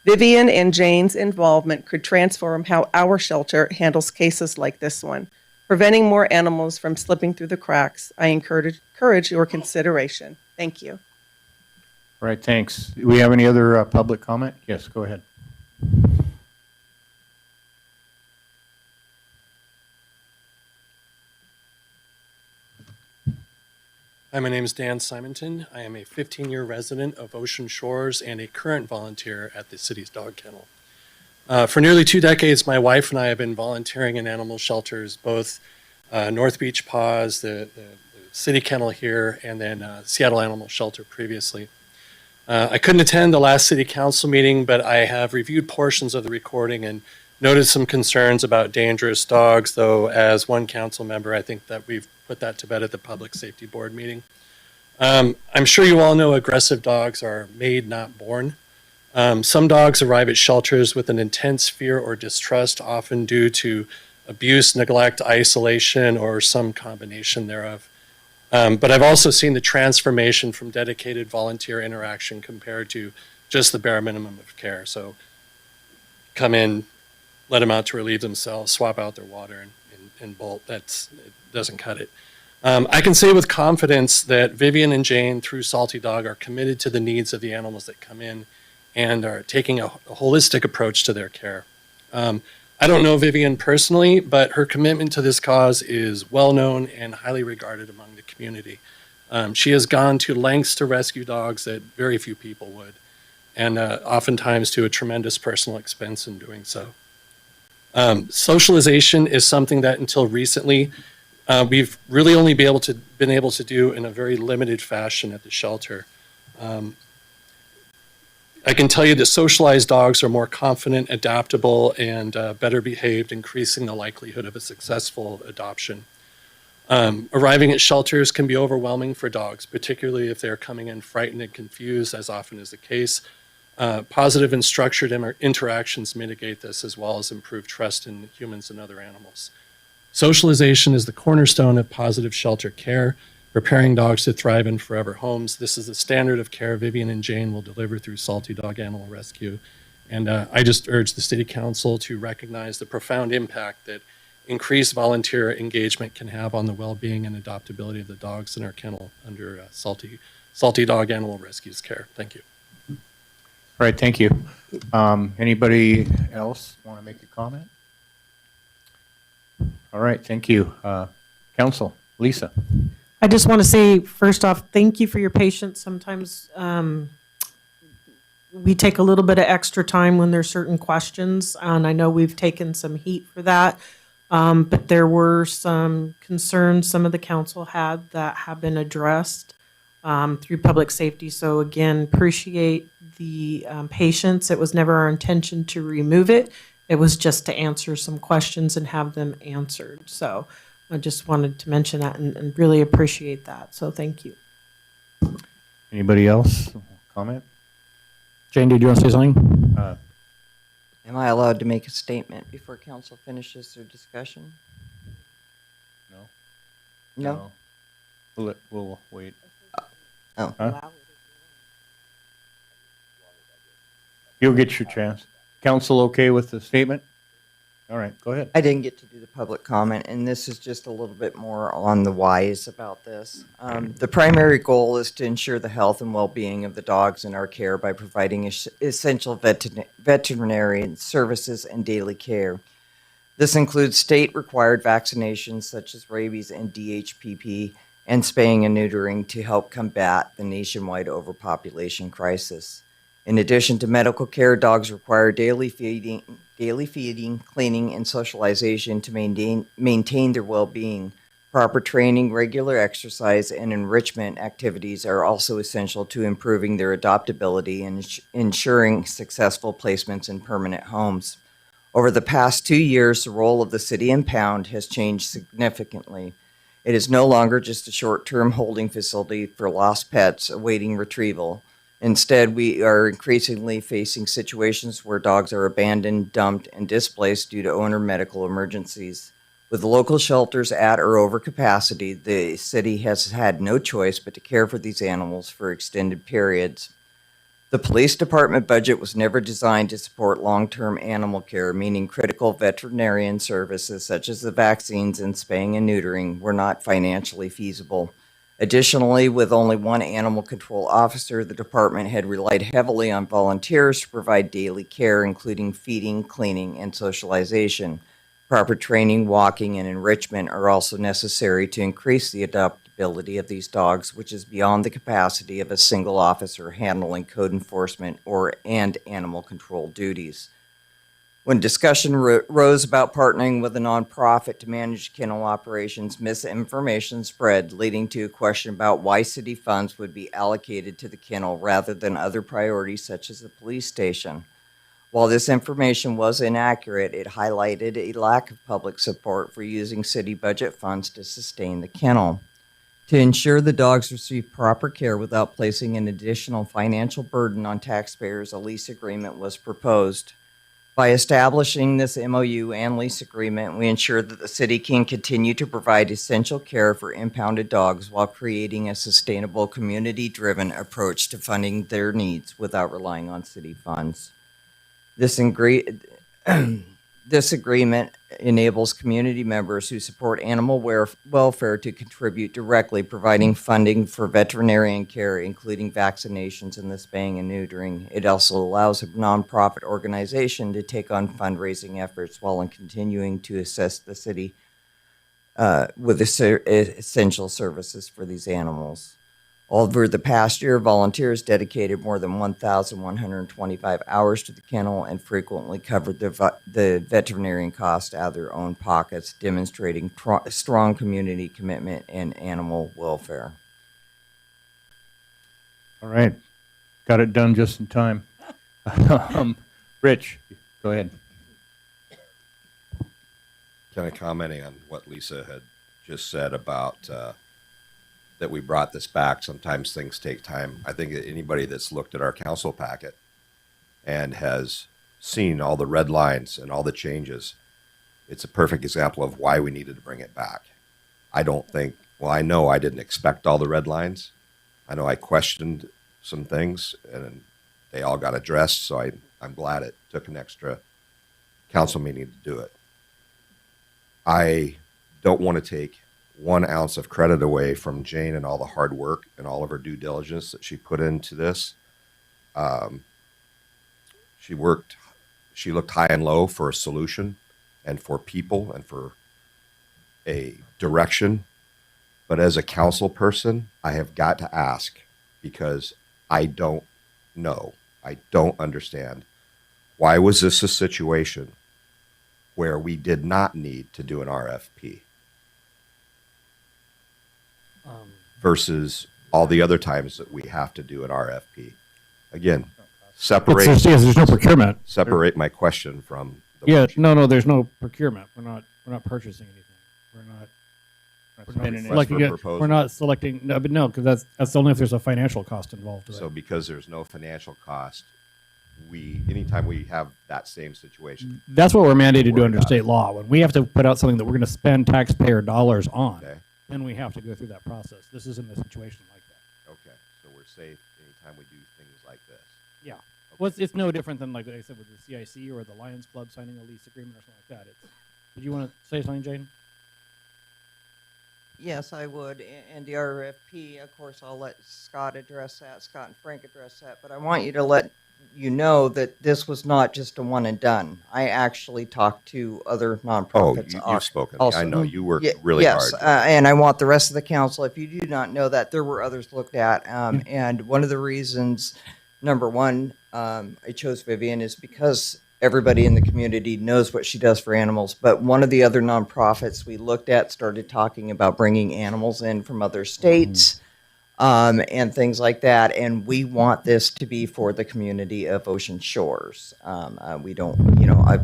Vivian and Jane's involvement could transform how our shelter handles cases like this one, preventing more animals from slipping through the cracks. I encourage your consideration. Thank you. All right, thanks. Do we have any other public comment? Yes, go ahead. Hi, my name is Dan Simonton. I am a 15-year resident of Ocean Shores and a current volunteer at the city's dog kennel. For nearly 2 decades, my wife and I have been volunteering in animal shelters, both North Beach Paws, the city kennel here, and then Seattle Animal Shelter previously. I couldn't attend the last city council meeting, but I have reviewed portions of the recording and noted some concerns about dangerous dogs, though as one council member, I think that we've put that to bed at the Public Safety Board meeting. I'm sure you all know aggressive dogs are made, not born. Some dogs arrive at shelters with an intense fear or distrust, often due to abuse, neglect, isolation, or some combination thereof. But I've also seen the transformation from dedicated volunteer interaction compared to just the bare minimum of care. So come in, let them out to relieve themselves, swap out their water, and bolt. It doesn't cut it. I can say with confidence that Vivian and Jane, through Salty Dog, are committed to the needs of the animals that come in and are taking a holistic approach to their care. I don't know Vivian personally, but her commitment to this cause is well known and highly regarded among the community. She has gone to lengths to rescue dogs that very few people would, and oftentimes to a tremendous personal expense in doing so. Socialization is something that until recently we've really only been able to do in a very limited fashion at the shelter. I can tell you that socialized dogs are more confident, adaptable, and better behaved, increasing the likelihood of a successful adoption. Arriving at shelters can be overwhelming for dogs, particularly if they're coming in frightened and confused, as often is the case. Positive and structured interactions mitigate this, as well as improve trust in humans and other animals. Socialization is the cornerstone of positive shelter care, preparing dogs to thrive in forever homes. This is the standard of care Vivian and Jane will deliver through Salty Dog Animal Rescue. And I just urge the City Council to recognize the profound impact that increased volunteer engagement can have on the well-being and adoptability of the dogs in our kennel under Salty Dog Animal Rescue's care. Thank you. right, thank you. Anybody else want to make a comment? All right, thank you. Council, Lisa. I just want to say, first off, thank you for your patience. Sometimes we take a little bit of extra time when there's certain questions, and I know we've taken some heat for that. But there were some concerns some of the council had that have been addressed through public safety. So again, appreciate the patience. It was never our intention to remove it. It was just to answer some questions and have them answered. So I just wanted to mention that and really appreciate that. So thank you. Anybody else comment? Jane, did you want to say something? Am I allowed to make a statement before council finishes their discussion? No? We'll wait. Oh. Huh? You'll get your chance. Council okay with the statement? All right, go ahead. I didn't get to do the public comment, and this is just a little bit more on the whys about this. The primary goal is to ensure the health and well-being of the dogs in our care by providing essential veterinary services and daily care. This includes state-required vaccinations such as rabies and DHPP and spaying and neutering to help combat the nationwide overpopulation crisis. In addition to medical care, dogs require daily feeding, cleaning, and socialization to maintain their well-being. Proper training, regular exercise, and enrichment activities are also essential to improving their adaptability and ensuring successful placements in permanent homes. Over the past 2 years, the role of the city impound has changed significantly. It is no longer just a short-term holding facility for lost pets awaiting retrieval. Instead, we are increasingly facing situations where dogs are abandoned, dumped, and displaced due to owner medical emergencies. With local shelters at or over capacity, the city has had no choice but to care for these animals for extended periods. The police department budget was never designed to support long-term animal care, meaning critical veterinarian services such as the vaccines and spaying and neutering were not financially feasible. Additionally, with only one animal control officer, the department had relied heavily on volunteers to provide daily care, including feeding, cleaning, and socialization. Proper training, walking, and enrichment are also necessary to increase the adaptability of these dogs, which is beyond the capacity of a single officer handling code enforcement and animal control duties. When discussion rose about partnering with a nonprofit to manage kennel operations, misinformation spread, leading to a question about why city funds would be allocated to the kennel rather than other priorities such as the police station. While this information was inaccurate, it highlighted a lack of public support for using city budget funds to sustain the kennel. To ensure the dogs receive proper care without placing an additional financial burden on taxpayers, a lease agreement was proposed. By establishing this MOU and lease agreement, we ensure that the city can continue to provide essential care for impounded dogs while creating a sustainable, community-driven approach to funding their needs without relying on city funds. This agreement enables community members who support animal welfare to contribute directly, providing funding for veterinarian care, including vaccinations and the spaying and neutering. It also allows a nonprofit organization to take on fundraising efforts while continuing to assist the city with essential services for these animals. Over the past year, volunteers dedicated more than 1,125 hours to the kennel and frequently covered the veterinarian costs out of their own pockets, demonstrating strong community commitment and animal welfare. All right, got it done just in time. Rich, go ahead. Kind of commenting on what Lisa had just said about that we brought this back. Sometimes things take time. I think that anybody that's looked at our council packet and has seen all the red lines and all the changes, it's a perfect example of why we needed to bring it back. I know I didn't expect all the red lines. I know I questioned some things and they all got addressed, so I'm glad it took an extra council meeting to do it. I don't want to take 1 ounce of credit away from Jane and all the hard work and all of her due diligence that she put into this. She looked high and low for a solution and for people and for a direction. But as a council person, I have got to ask, because I don't know. I don't understand. Why was this a situation where we did not need to do an RFP versus all the other times that we have to do an RFP? Again, separate. There's no procurement. Separate my question from the Yeah, no, there's no procurement. We're not purchasing anything. We're not selecting, no, but no, because that's only if there's a financial cost involved. So because there's no financial cost, anytime we have that same situation. That's what we're mandated to under state law. When we have to put out something that we're going to spend taxpayer dollars on, then we have to go through that process. This isn't a situation like that. Okay, so we're safe anytime we do things like this. Yeah. Well, it's no different than, like I said, with the CIC or the Lions Club signing a lease agreement or something like that. Did you want to say something, Jane? Yes, I would. And the RFP, of course, I'll let Scott address that, Scott and Frank address that. But I want you to let you know that this was not just a one and done. I actually talked to other nonprofits. You've spoken. Also. I know you worked really yes, hard. And I want the rest of the council, if you do not know that, there were others looked at. And one of the reasons, number one, I chose Vivian is because everybody in the community knows what she does for animals. But one of the other nonprofits we looked at started talking about bringing animals in from other states and things like that. And we want this to be for the community of Ocean Shores. We don't, I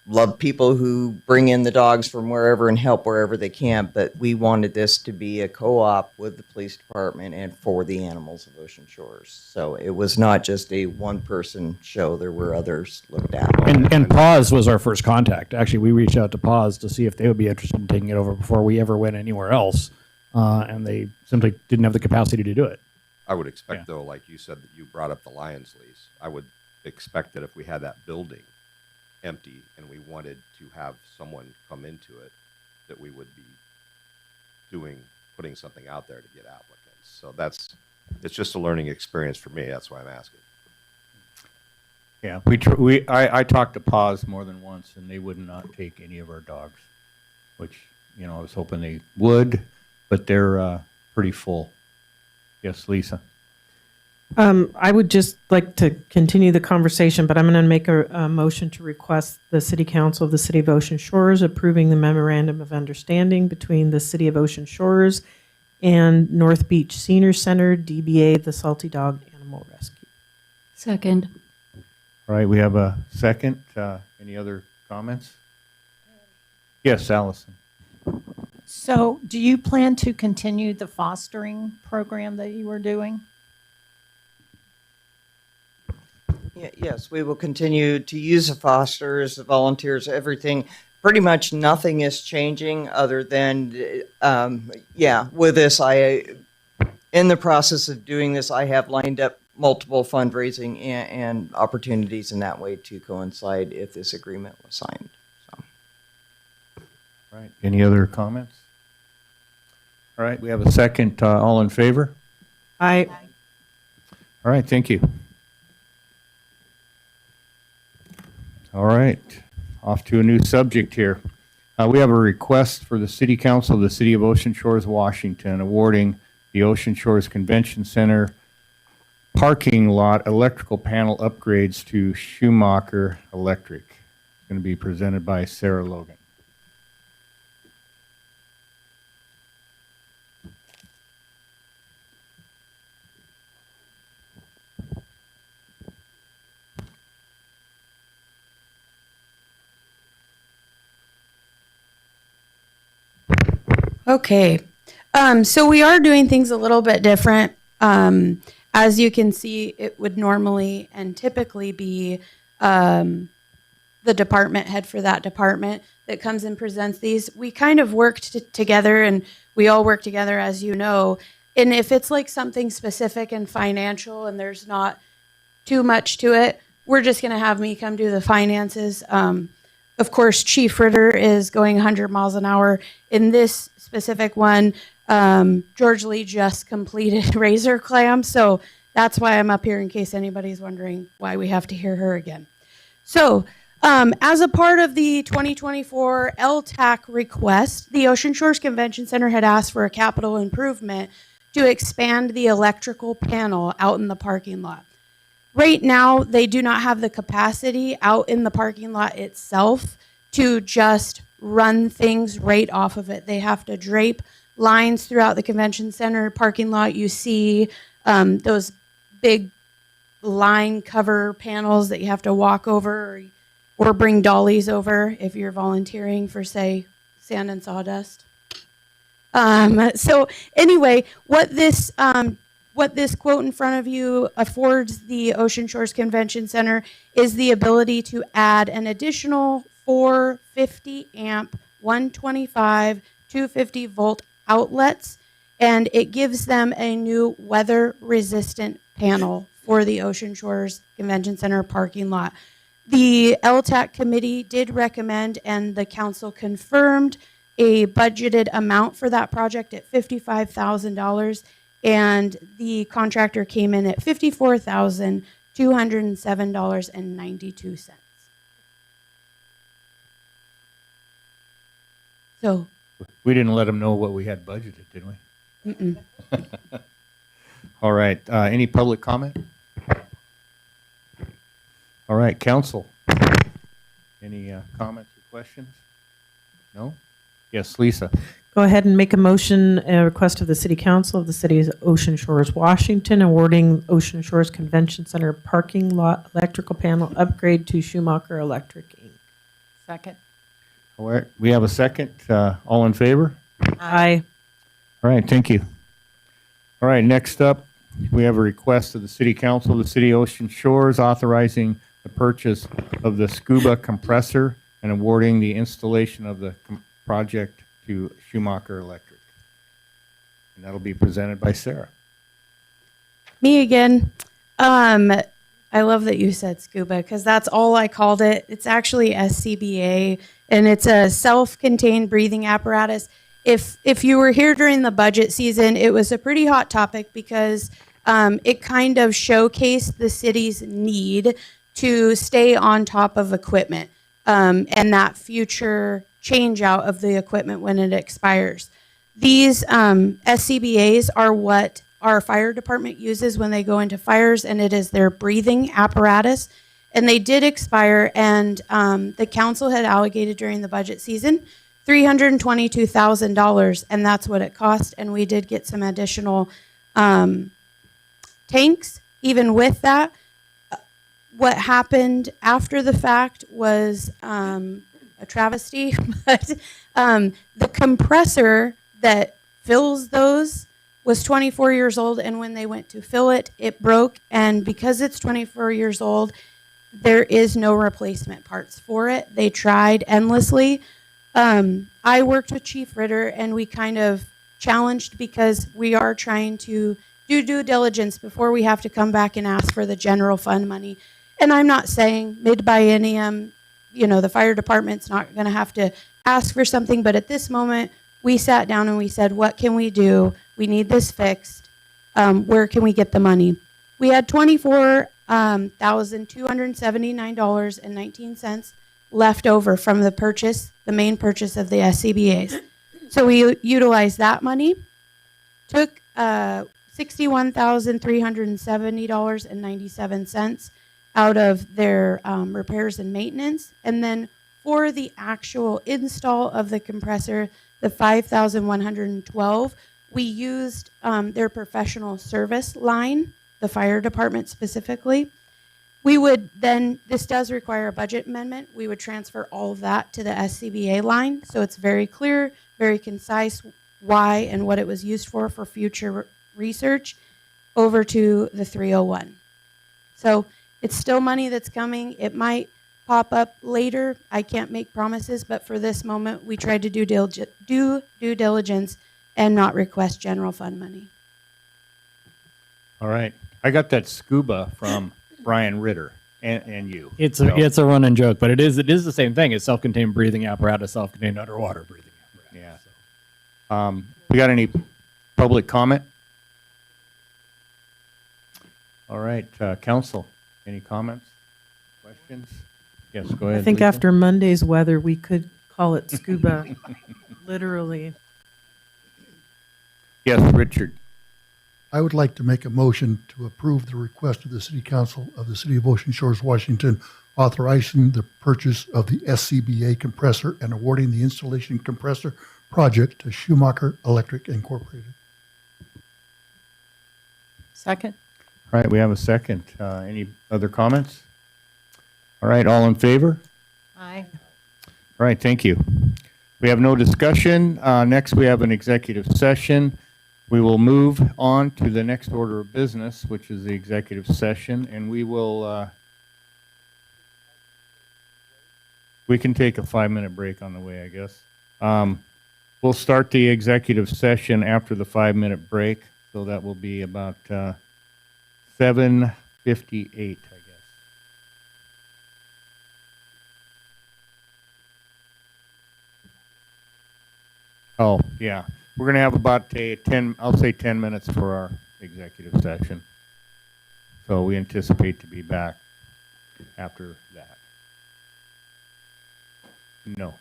love people who bring in the dogs from wherever and help wherever they can. But we wanted this to be a co-op with the police department and for the animals of Ocean Shores. So it was not just a one-person show. There were others looked at. And Pause was our first contact. Actually, we reached out to Pause to see if they would be interested in taking it over before we ever went anywhere else. And they simply didn't have the capacity to do it. I would expect, though, like you said, that you brought up the Lions lease. I would expect that if we had that building empty and we wanted to have someone come into it, that we would be putting something out there to get applicants. So it's just a learning experience for me. That's why I'm asking. Yeah, I talked to Paws more than once, and they would not take any of our dogs, which, I was hoping they would, but they're pretty full. Yes, Lisa. I would just like to continue the conversation, but I'm going to make a motion to request the City Council of the City of Ocean Shores approving the memorandum of understanding between the City of Ocean Shores and North Beach Senior Center, DBA The Salty Dog Animal Rescue. Second. All right, we have a second. Any other comments? Yes, Allison. So do you plan to continue the fostering program that you were doing? Yes, we will continue to use the fosters, the volunteers, everything. Pretty much nothing is changing other than, with this, in the process of doing this, I have lined up multiple fundraising and opportunities in that way to coincide if this agreement was signed. So. All right, any other comments? All right, we have a second. All in favor? Aye. All right, thank you. All right, off to a new subject here. We have a request for the City Council of the City of Ocean Shores, Washington, awarding the Ocean Shores Convention Center parking lot electrical panel upgrades to Schumacher Electric. It's going to be presented by Sarah Logan. Okay. So we are doing things a little bit different. As you can see, it would normally and typically be the department head for that department that comes and presents these. We kind of worked together, and we all work together, as you know. And if it's like something specific and financial and there's not too much to it, we're just going to have me come do the finances. Of course, Chief Ritter is going 100 miles an hour. In this specific one, George Lee just completed Razor Clam, so That's why I'm up here, in case anybody's wondering why we have to hear her again. So, as a part of the 2024 LTAC request, the Ocean Shores Convention Center had asked for a capital improvement to expand the electrical panel out in the parking lot. Right now, they do not have the capacity out in the parking lot itself to just run things right off of it. They have to drape lines throughout the convention center parking lot. You see those big line cover panels that you have to walk over or bring dollies over if you're volunteering for, say, sand and sawdust. So anyway, what this quote in front of you affords the Ocean Shores Convention Center is the ability to add an additional 450 amp, 125, 250 volt outlets, and it gives them a new weather resistant panel for the Ocean Shores Convention Center parking lot. The LTAC committee did recommend, and the council confirmed, a budgeted amount for that project at $55,000, and the contractor came in at $54,207.92. So We didn't let them know what we had budgeted, did we? mm-mm. All right. Any public comment? All right, council. Any comments or questions? No? Yes, Lisa. Go ahead and make a motion, a request of the City Council of the City of Ocean Shores, Washington, awarding Ocean Shores Convention Center parking lot electrical panel upgrade to Schumacher Electric, Inc. Second. All right, we have a second. All in favor? Aye. All right, thank you. All right, next up, we have a request of the City Council of the City of Ocean Shores authorizing the purchase of the scuba compressor and awarding the installation of the project to Schumacher Electric. And that'll be presented by Sarah. Me again. I love that you said scuba because that's all I called it. It's actually SCBA, and it's a self-contained breathing apparatus. If you were here during the budget season, it was a pretty hot topic because it kind of showcased the city's need to stay on top of equipment and that future change out of the equipment when it expires. These SCBAs are what our fire department uses when they go into fires, and it is their breathing apparatus. And they did expire, and the council had allocated during the budget season $322,000, and that's what it cost. And we did get some additional tanks. Even with that, what happened after the fact was a travesty, but the compressor that fills those was 24 years old, and when they went to fill it, it broke, and because it's 24 years old, there is no replacement parts for it. They tried endlessly. I worked with Chief Ritter, and we kind of challenged because we are trying to do due diligence before we have to come back and ask for the general fund money. And I'm not saying mid-biennium, the fire department's not going to have to ask for something, but at this moment, we sat down and we said, what can we do? We need this fixed. Where can we get the money? We had $24,279.19 left over from the main purchase of the SCBAs. So we utilized that money, took $61,370.97 out of their repairs and maintenance, and then for the actual install of the compressor, the $5,112, we used their professional service line, the fire department specifically. We would then, this does require a budget amendment, we would transfer all of that to the SCBA line, so it's very clear, very concise why and what it was used for future research, over to the 301. So it's still money that's coming. It might pop up later. I can't make promises, but for this moment, we tried to do due diligence and not request general fund money. All right. I got that scuba from Brian Ritter and you. It's a running joke, but it is the same thing. It's self-contained breathing apparatus, self-contained underwater breathing apparatus. Yeah. We got any public comment? All right, council, any comments, questions? Yes, go ahead. I think Lisa. after Monday's weather, we could call it scuba, literally. Yes, Richard. I would like to make a motion to approve the request of the City Council of the City of Ocean Shores, Washington, authorizing the purchase of the SCBA compressor and awarding the installation compressor project to Schumacher Electric Incorporated. Second? All right, we have a second. Any other comments? All right, all in favor? Aye. All right, thank you. We have no discussion. Next, we have an executive session. We will move on to the next order of business, which is the executive session, and we will, we can take a 5-minute break on the way, I guess. We'll start the executive session after the 5-minute break, so that will be about 7:58, I guess. Oh, yeah. We're going to have about I'll say 10 minutes for our executive session. So we anticipate to be back after that. No.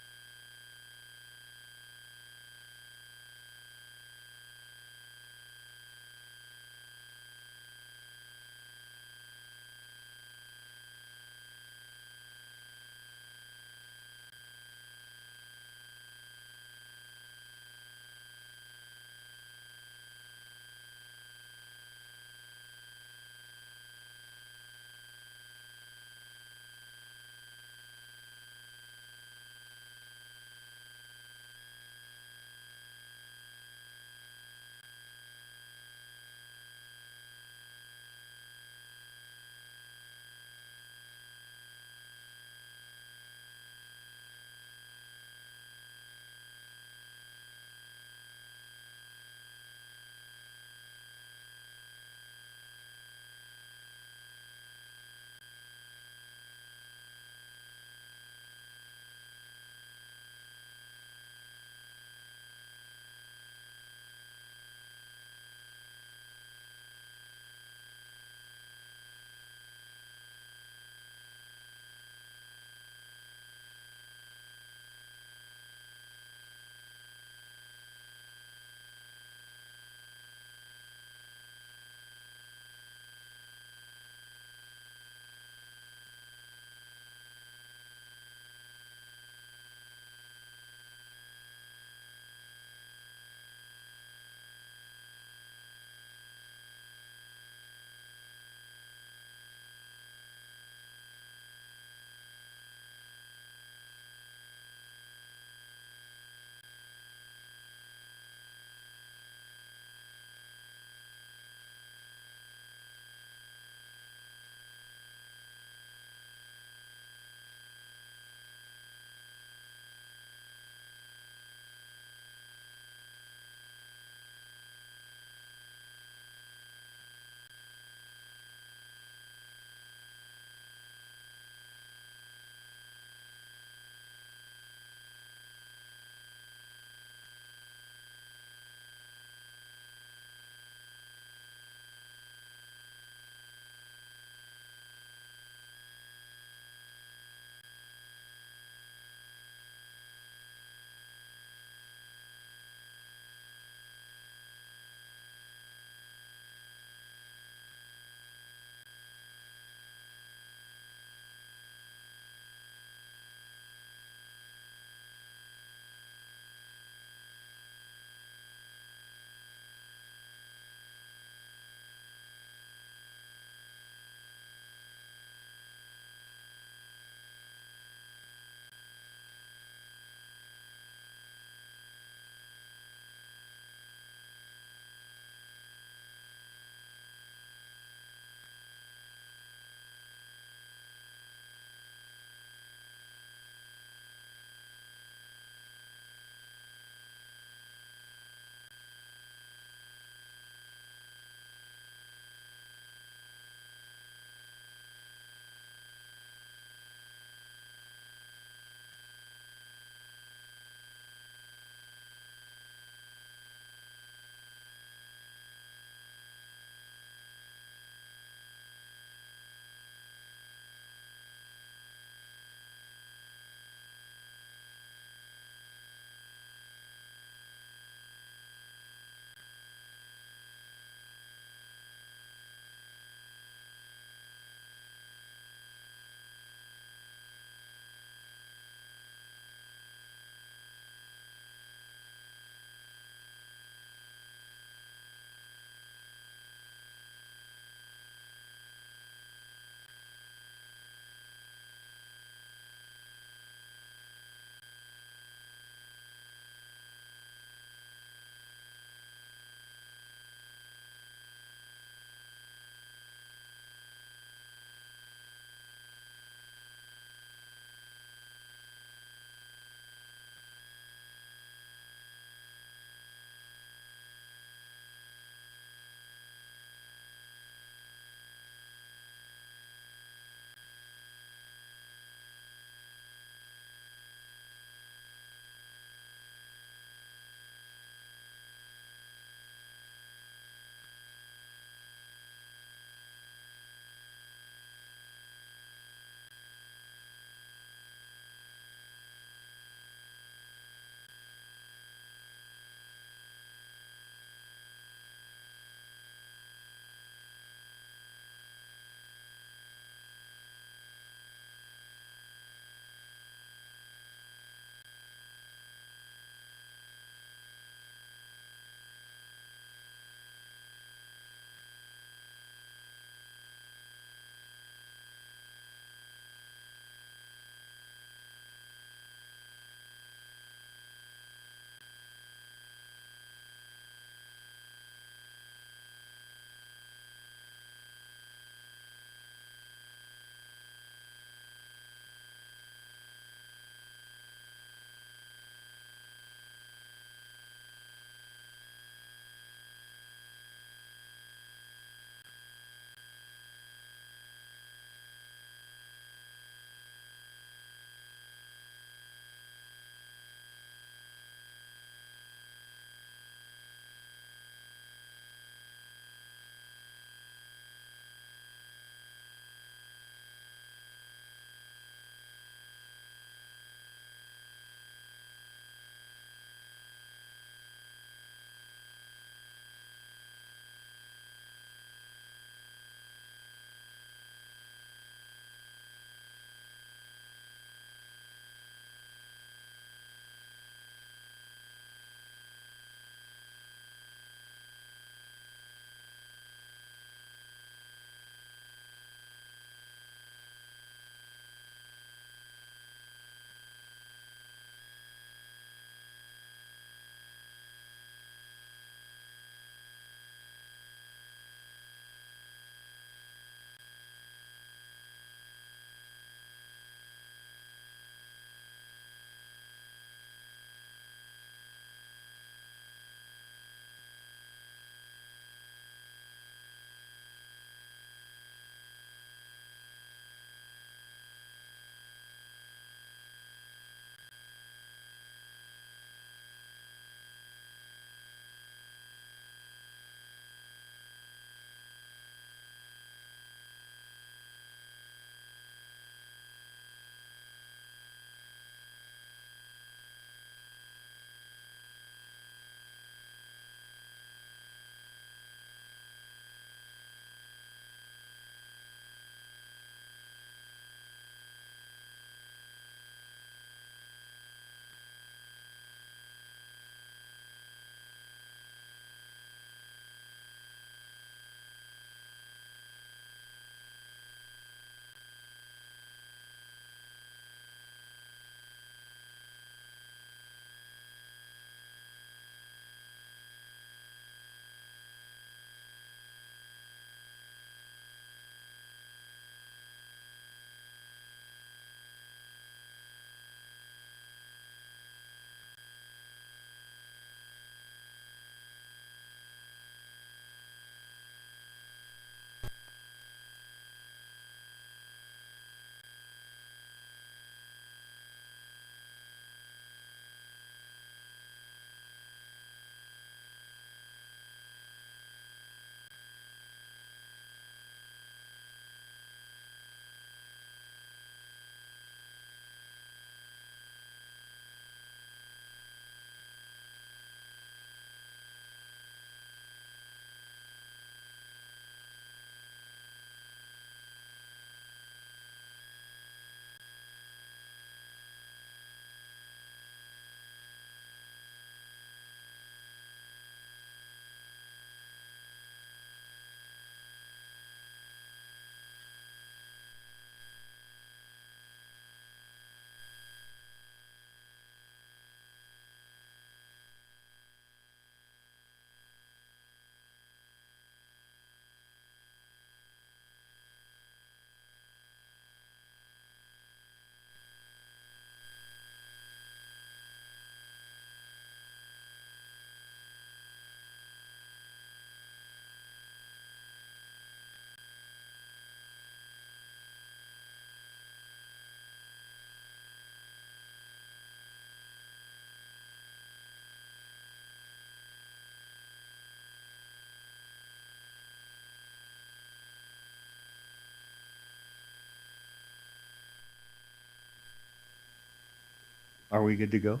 Are we good to go?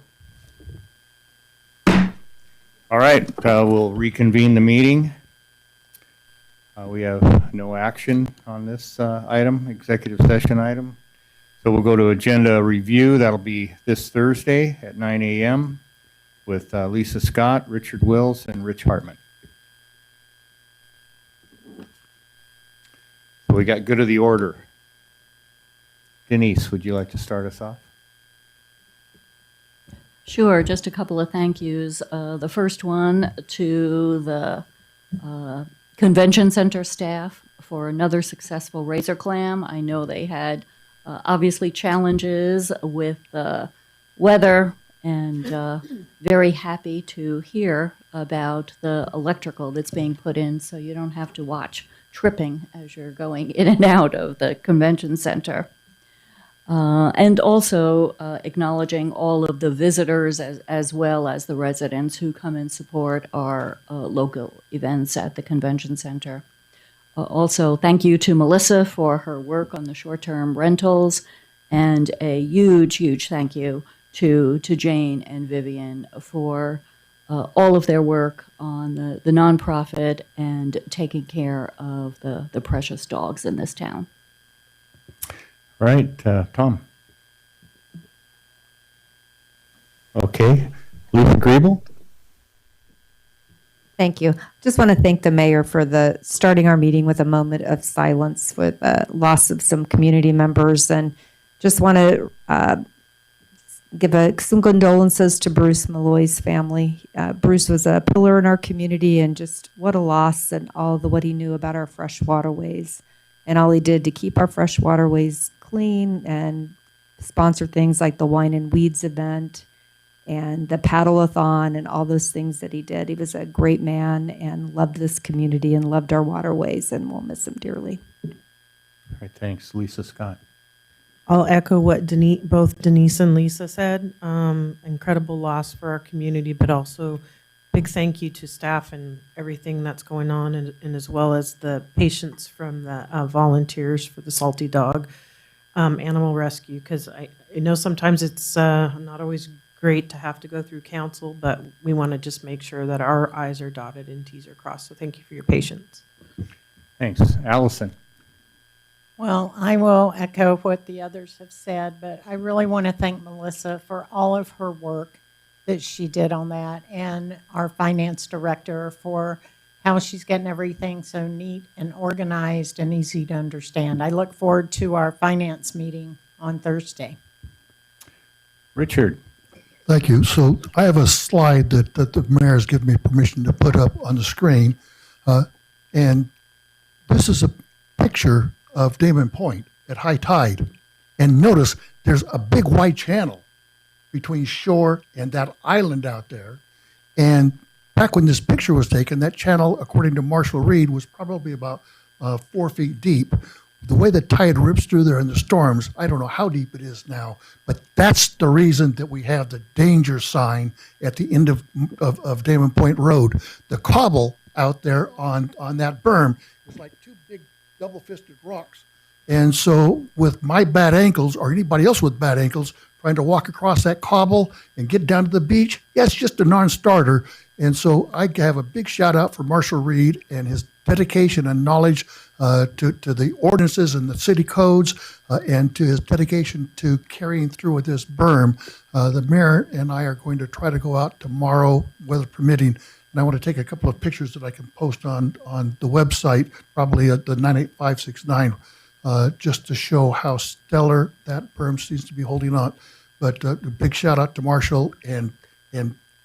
All right, we'll reconvene the meeting. We have no action on this item, executive session item. So we'll go to agenda review. That'll be this Thursday at 9 a.m. with Lisa Scott, Richard Wills, and Rich Hartman. So we got good of the order. Denise, would you like to start us off? Sure, just a couple of thank yous. The first one to the Convention Center staff for another successful Razor Clam. I know they had obviously challenges with the weather, and very happy to hear about the electrical that's being put in so you don't have to watch tripping as you're going in and out of the convention center. And also acknowledging all of the visitors as well as the residents who come and support our local events at the convention center. Also, thank you to Melissa for her work on the short-term rentals, and a huge, huge thank you to Jane and Vivian for all of their work on the nonprofit and taking care of the precious dogs in this town. All right, Tom. Okay, Lisa Griebel. Thank you. Just want to thank the mayor for starting our meeting with a moment of silence with the loss of some community members, and just want to give some condolences to Bruce Malloy's family. Bruce was a pillar in our community, and just what a loss, and what he knew about our fresh waterways, and all he did to keep our fresh waterways clean and sponsor things like the Wine and Weeds event and the paddle-a-thon and all those things that he did. He was a great man and loved this community and loved our waterways, and we'll miss him dearly. All right, thanks. Lisa Scott. I'll echo what both Denise and Lisa said. Incredible loss for our community, but also big thank you to staff and everything that's going on, and as well as the patients from the volunteers for the Salty Dog Animal Rescue, because I know sometimes it's not always great to have to go through council, but we want to just make sure that our I's are dotted and T's are crossed. So thank you for your patience. Thanks. Allison. Well, I will echo what the others have said, but I really want to thank Melissa for all of her work that she did on that, and our finance director for how she's getting everything so neat and organized and easy to understand. I look forward to our finance meeting on Thursday. Richard. Thank you. So I have a slide that the mayor has given me permission to put up on the screen. And this is a picture of Damon Point at high tide. And notice there's a big white channel between shore and that island out there. And back when this picture was taken, that channel, according to Marshall Reed, was probably about 4 feet deep. The way the tide rips through there in the storms, I don't know how deep it is now, but that's the reason that we have the danger sign at the end of Damon Point Road. The cobble out there on that berm is like two big double-fisted rocks. And so with my bad ankles, or anybody else with bad ankles, trying to walk across that cobble and get down to the beach, yeah, it's just a non-starter. And so I have a big shout out for Marshall Reed and his dedication and knowledge to the ordinances and the city codes, and to his dedication to carrying through with this berm. The mayor and I are going to try to go out tomorrow, weather permitting, and I want to take a couple of pictures that I can post on the website, probably at the 98569, just to show how stellar that berm seems to be holding on. But a big shout out to Marshall, and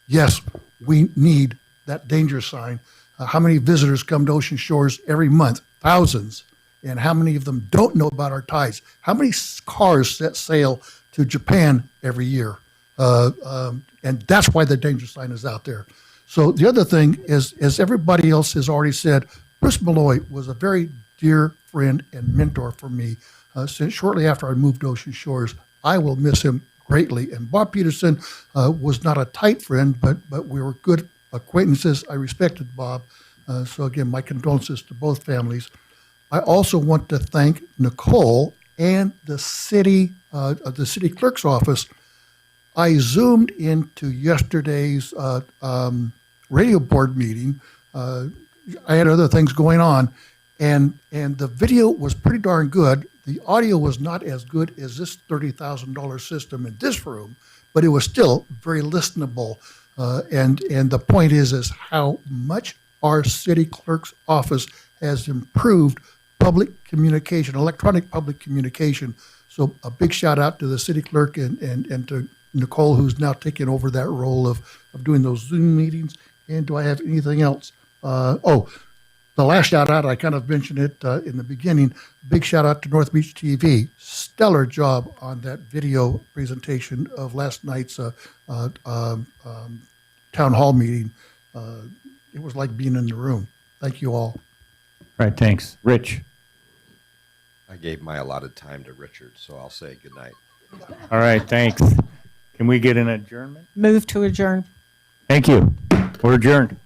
yes, we need that danger sign. How many visitors come to Ocean Shores every month? Thousands. And how many of them don't know about our tides? How many cars set sail to Japan every year? And that's why the danger sign is out there. So the other thing is, as everybody else has already said, Bruce Malloy was a very dear friend and mentor for me since shortly after I moved to Ocean Shores. I will miss him greatly. And Bob Peterson was not a tight friend, but we were good acquaintances. I respected Bob. So again, my condolences to both families. I also want to thank Nicole and the city clerk's office. I zoomed into yesterday's radio board meeting. I had other things going on, and the video was pretty darn good. The audio was not as good as this $30,000 system in this room, but it was still very listenable. And the point is how much our city clerk's office has improved public communication, electronic public communication. So a big shout out to the city clerk and to Nicole, who's now taking over that role of doing those Zoom meetings. And do I have anything else? The last shout out, I kind of mentioned it in the beginning. Big shout out to North Beach TV. Stellar job on that video presentation of last night's town hall meeting. It was like being in the room. Thank you all. All right, thanks. Rich? I gave my allotted time to Richard, so I'll say good night. All right, thanks. Can we get an adjournment? Move to adjourn. Thank you. We're adjourned.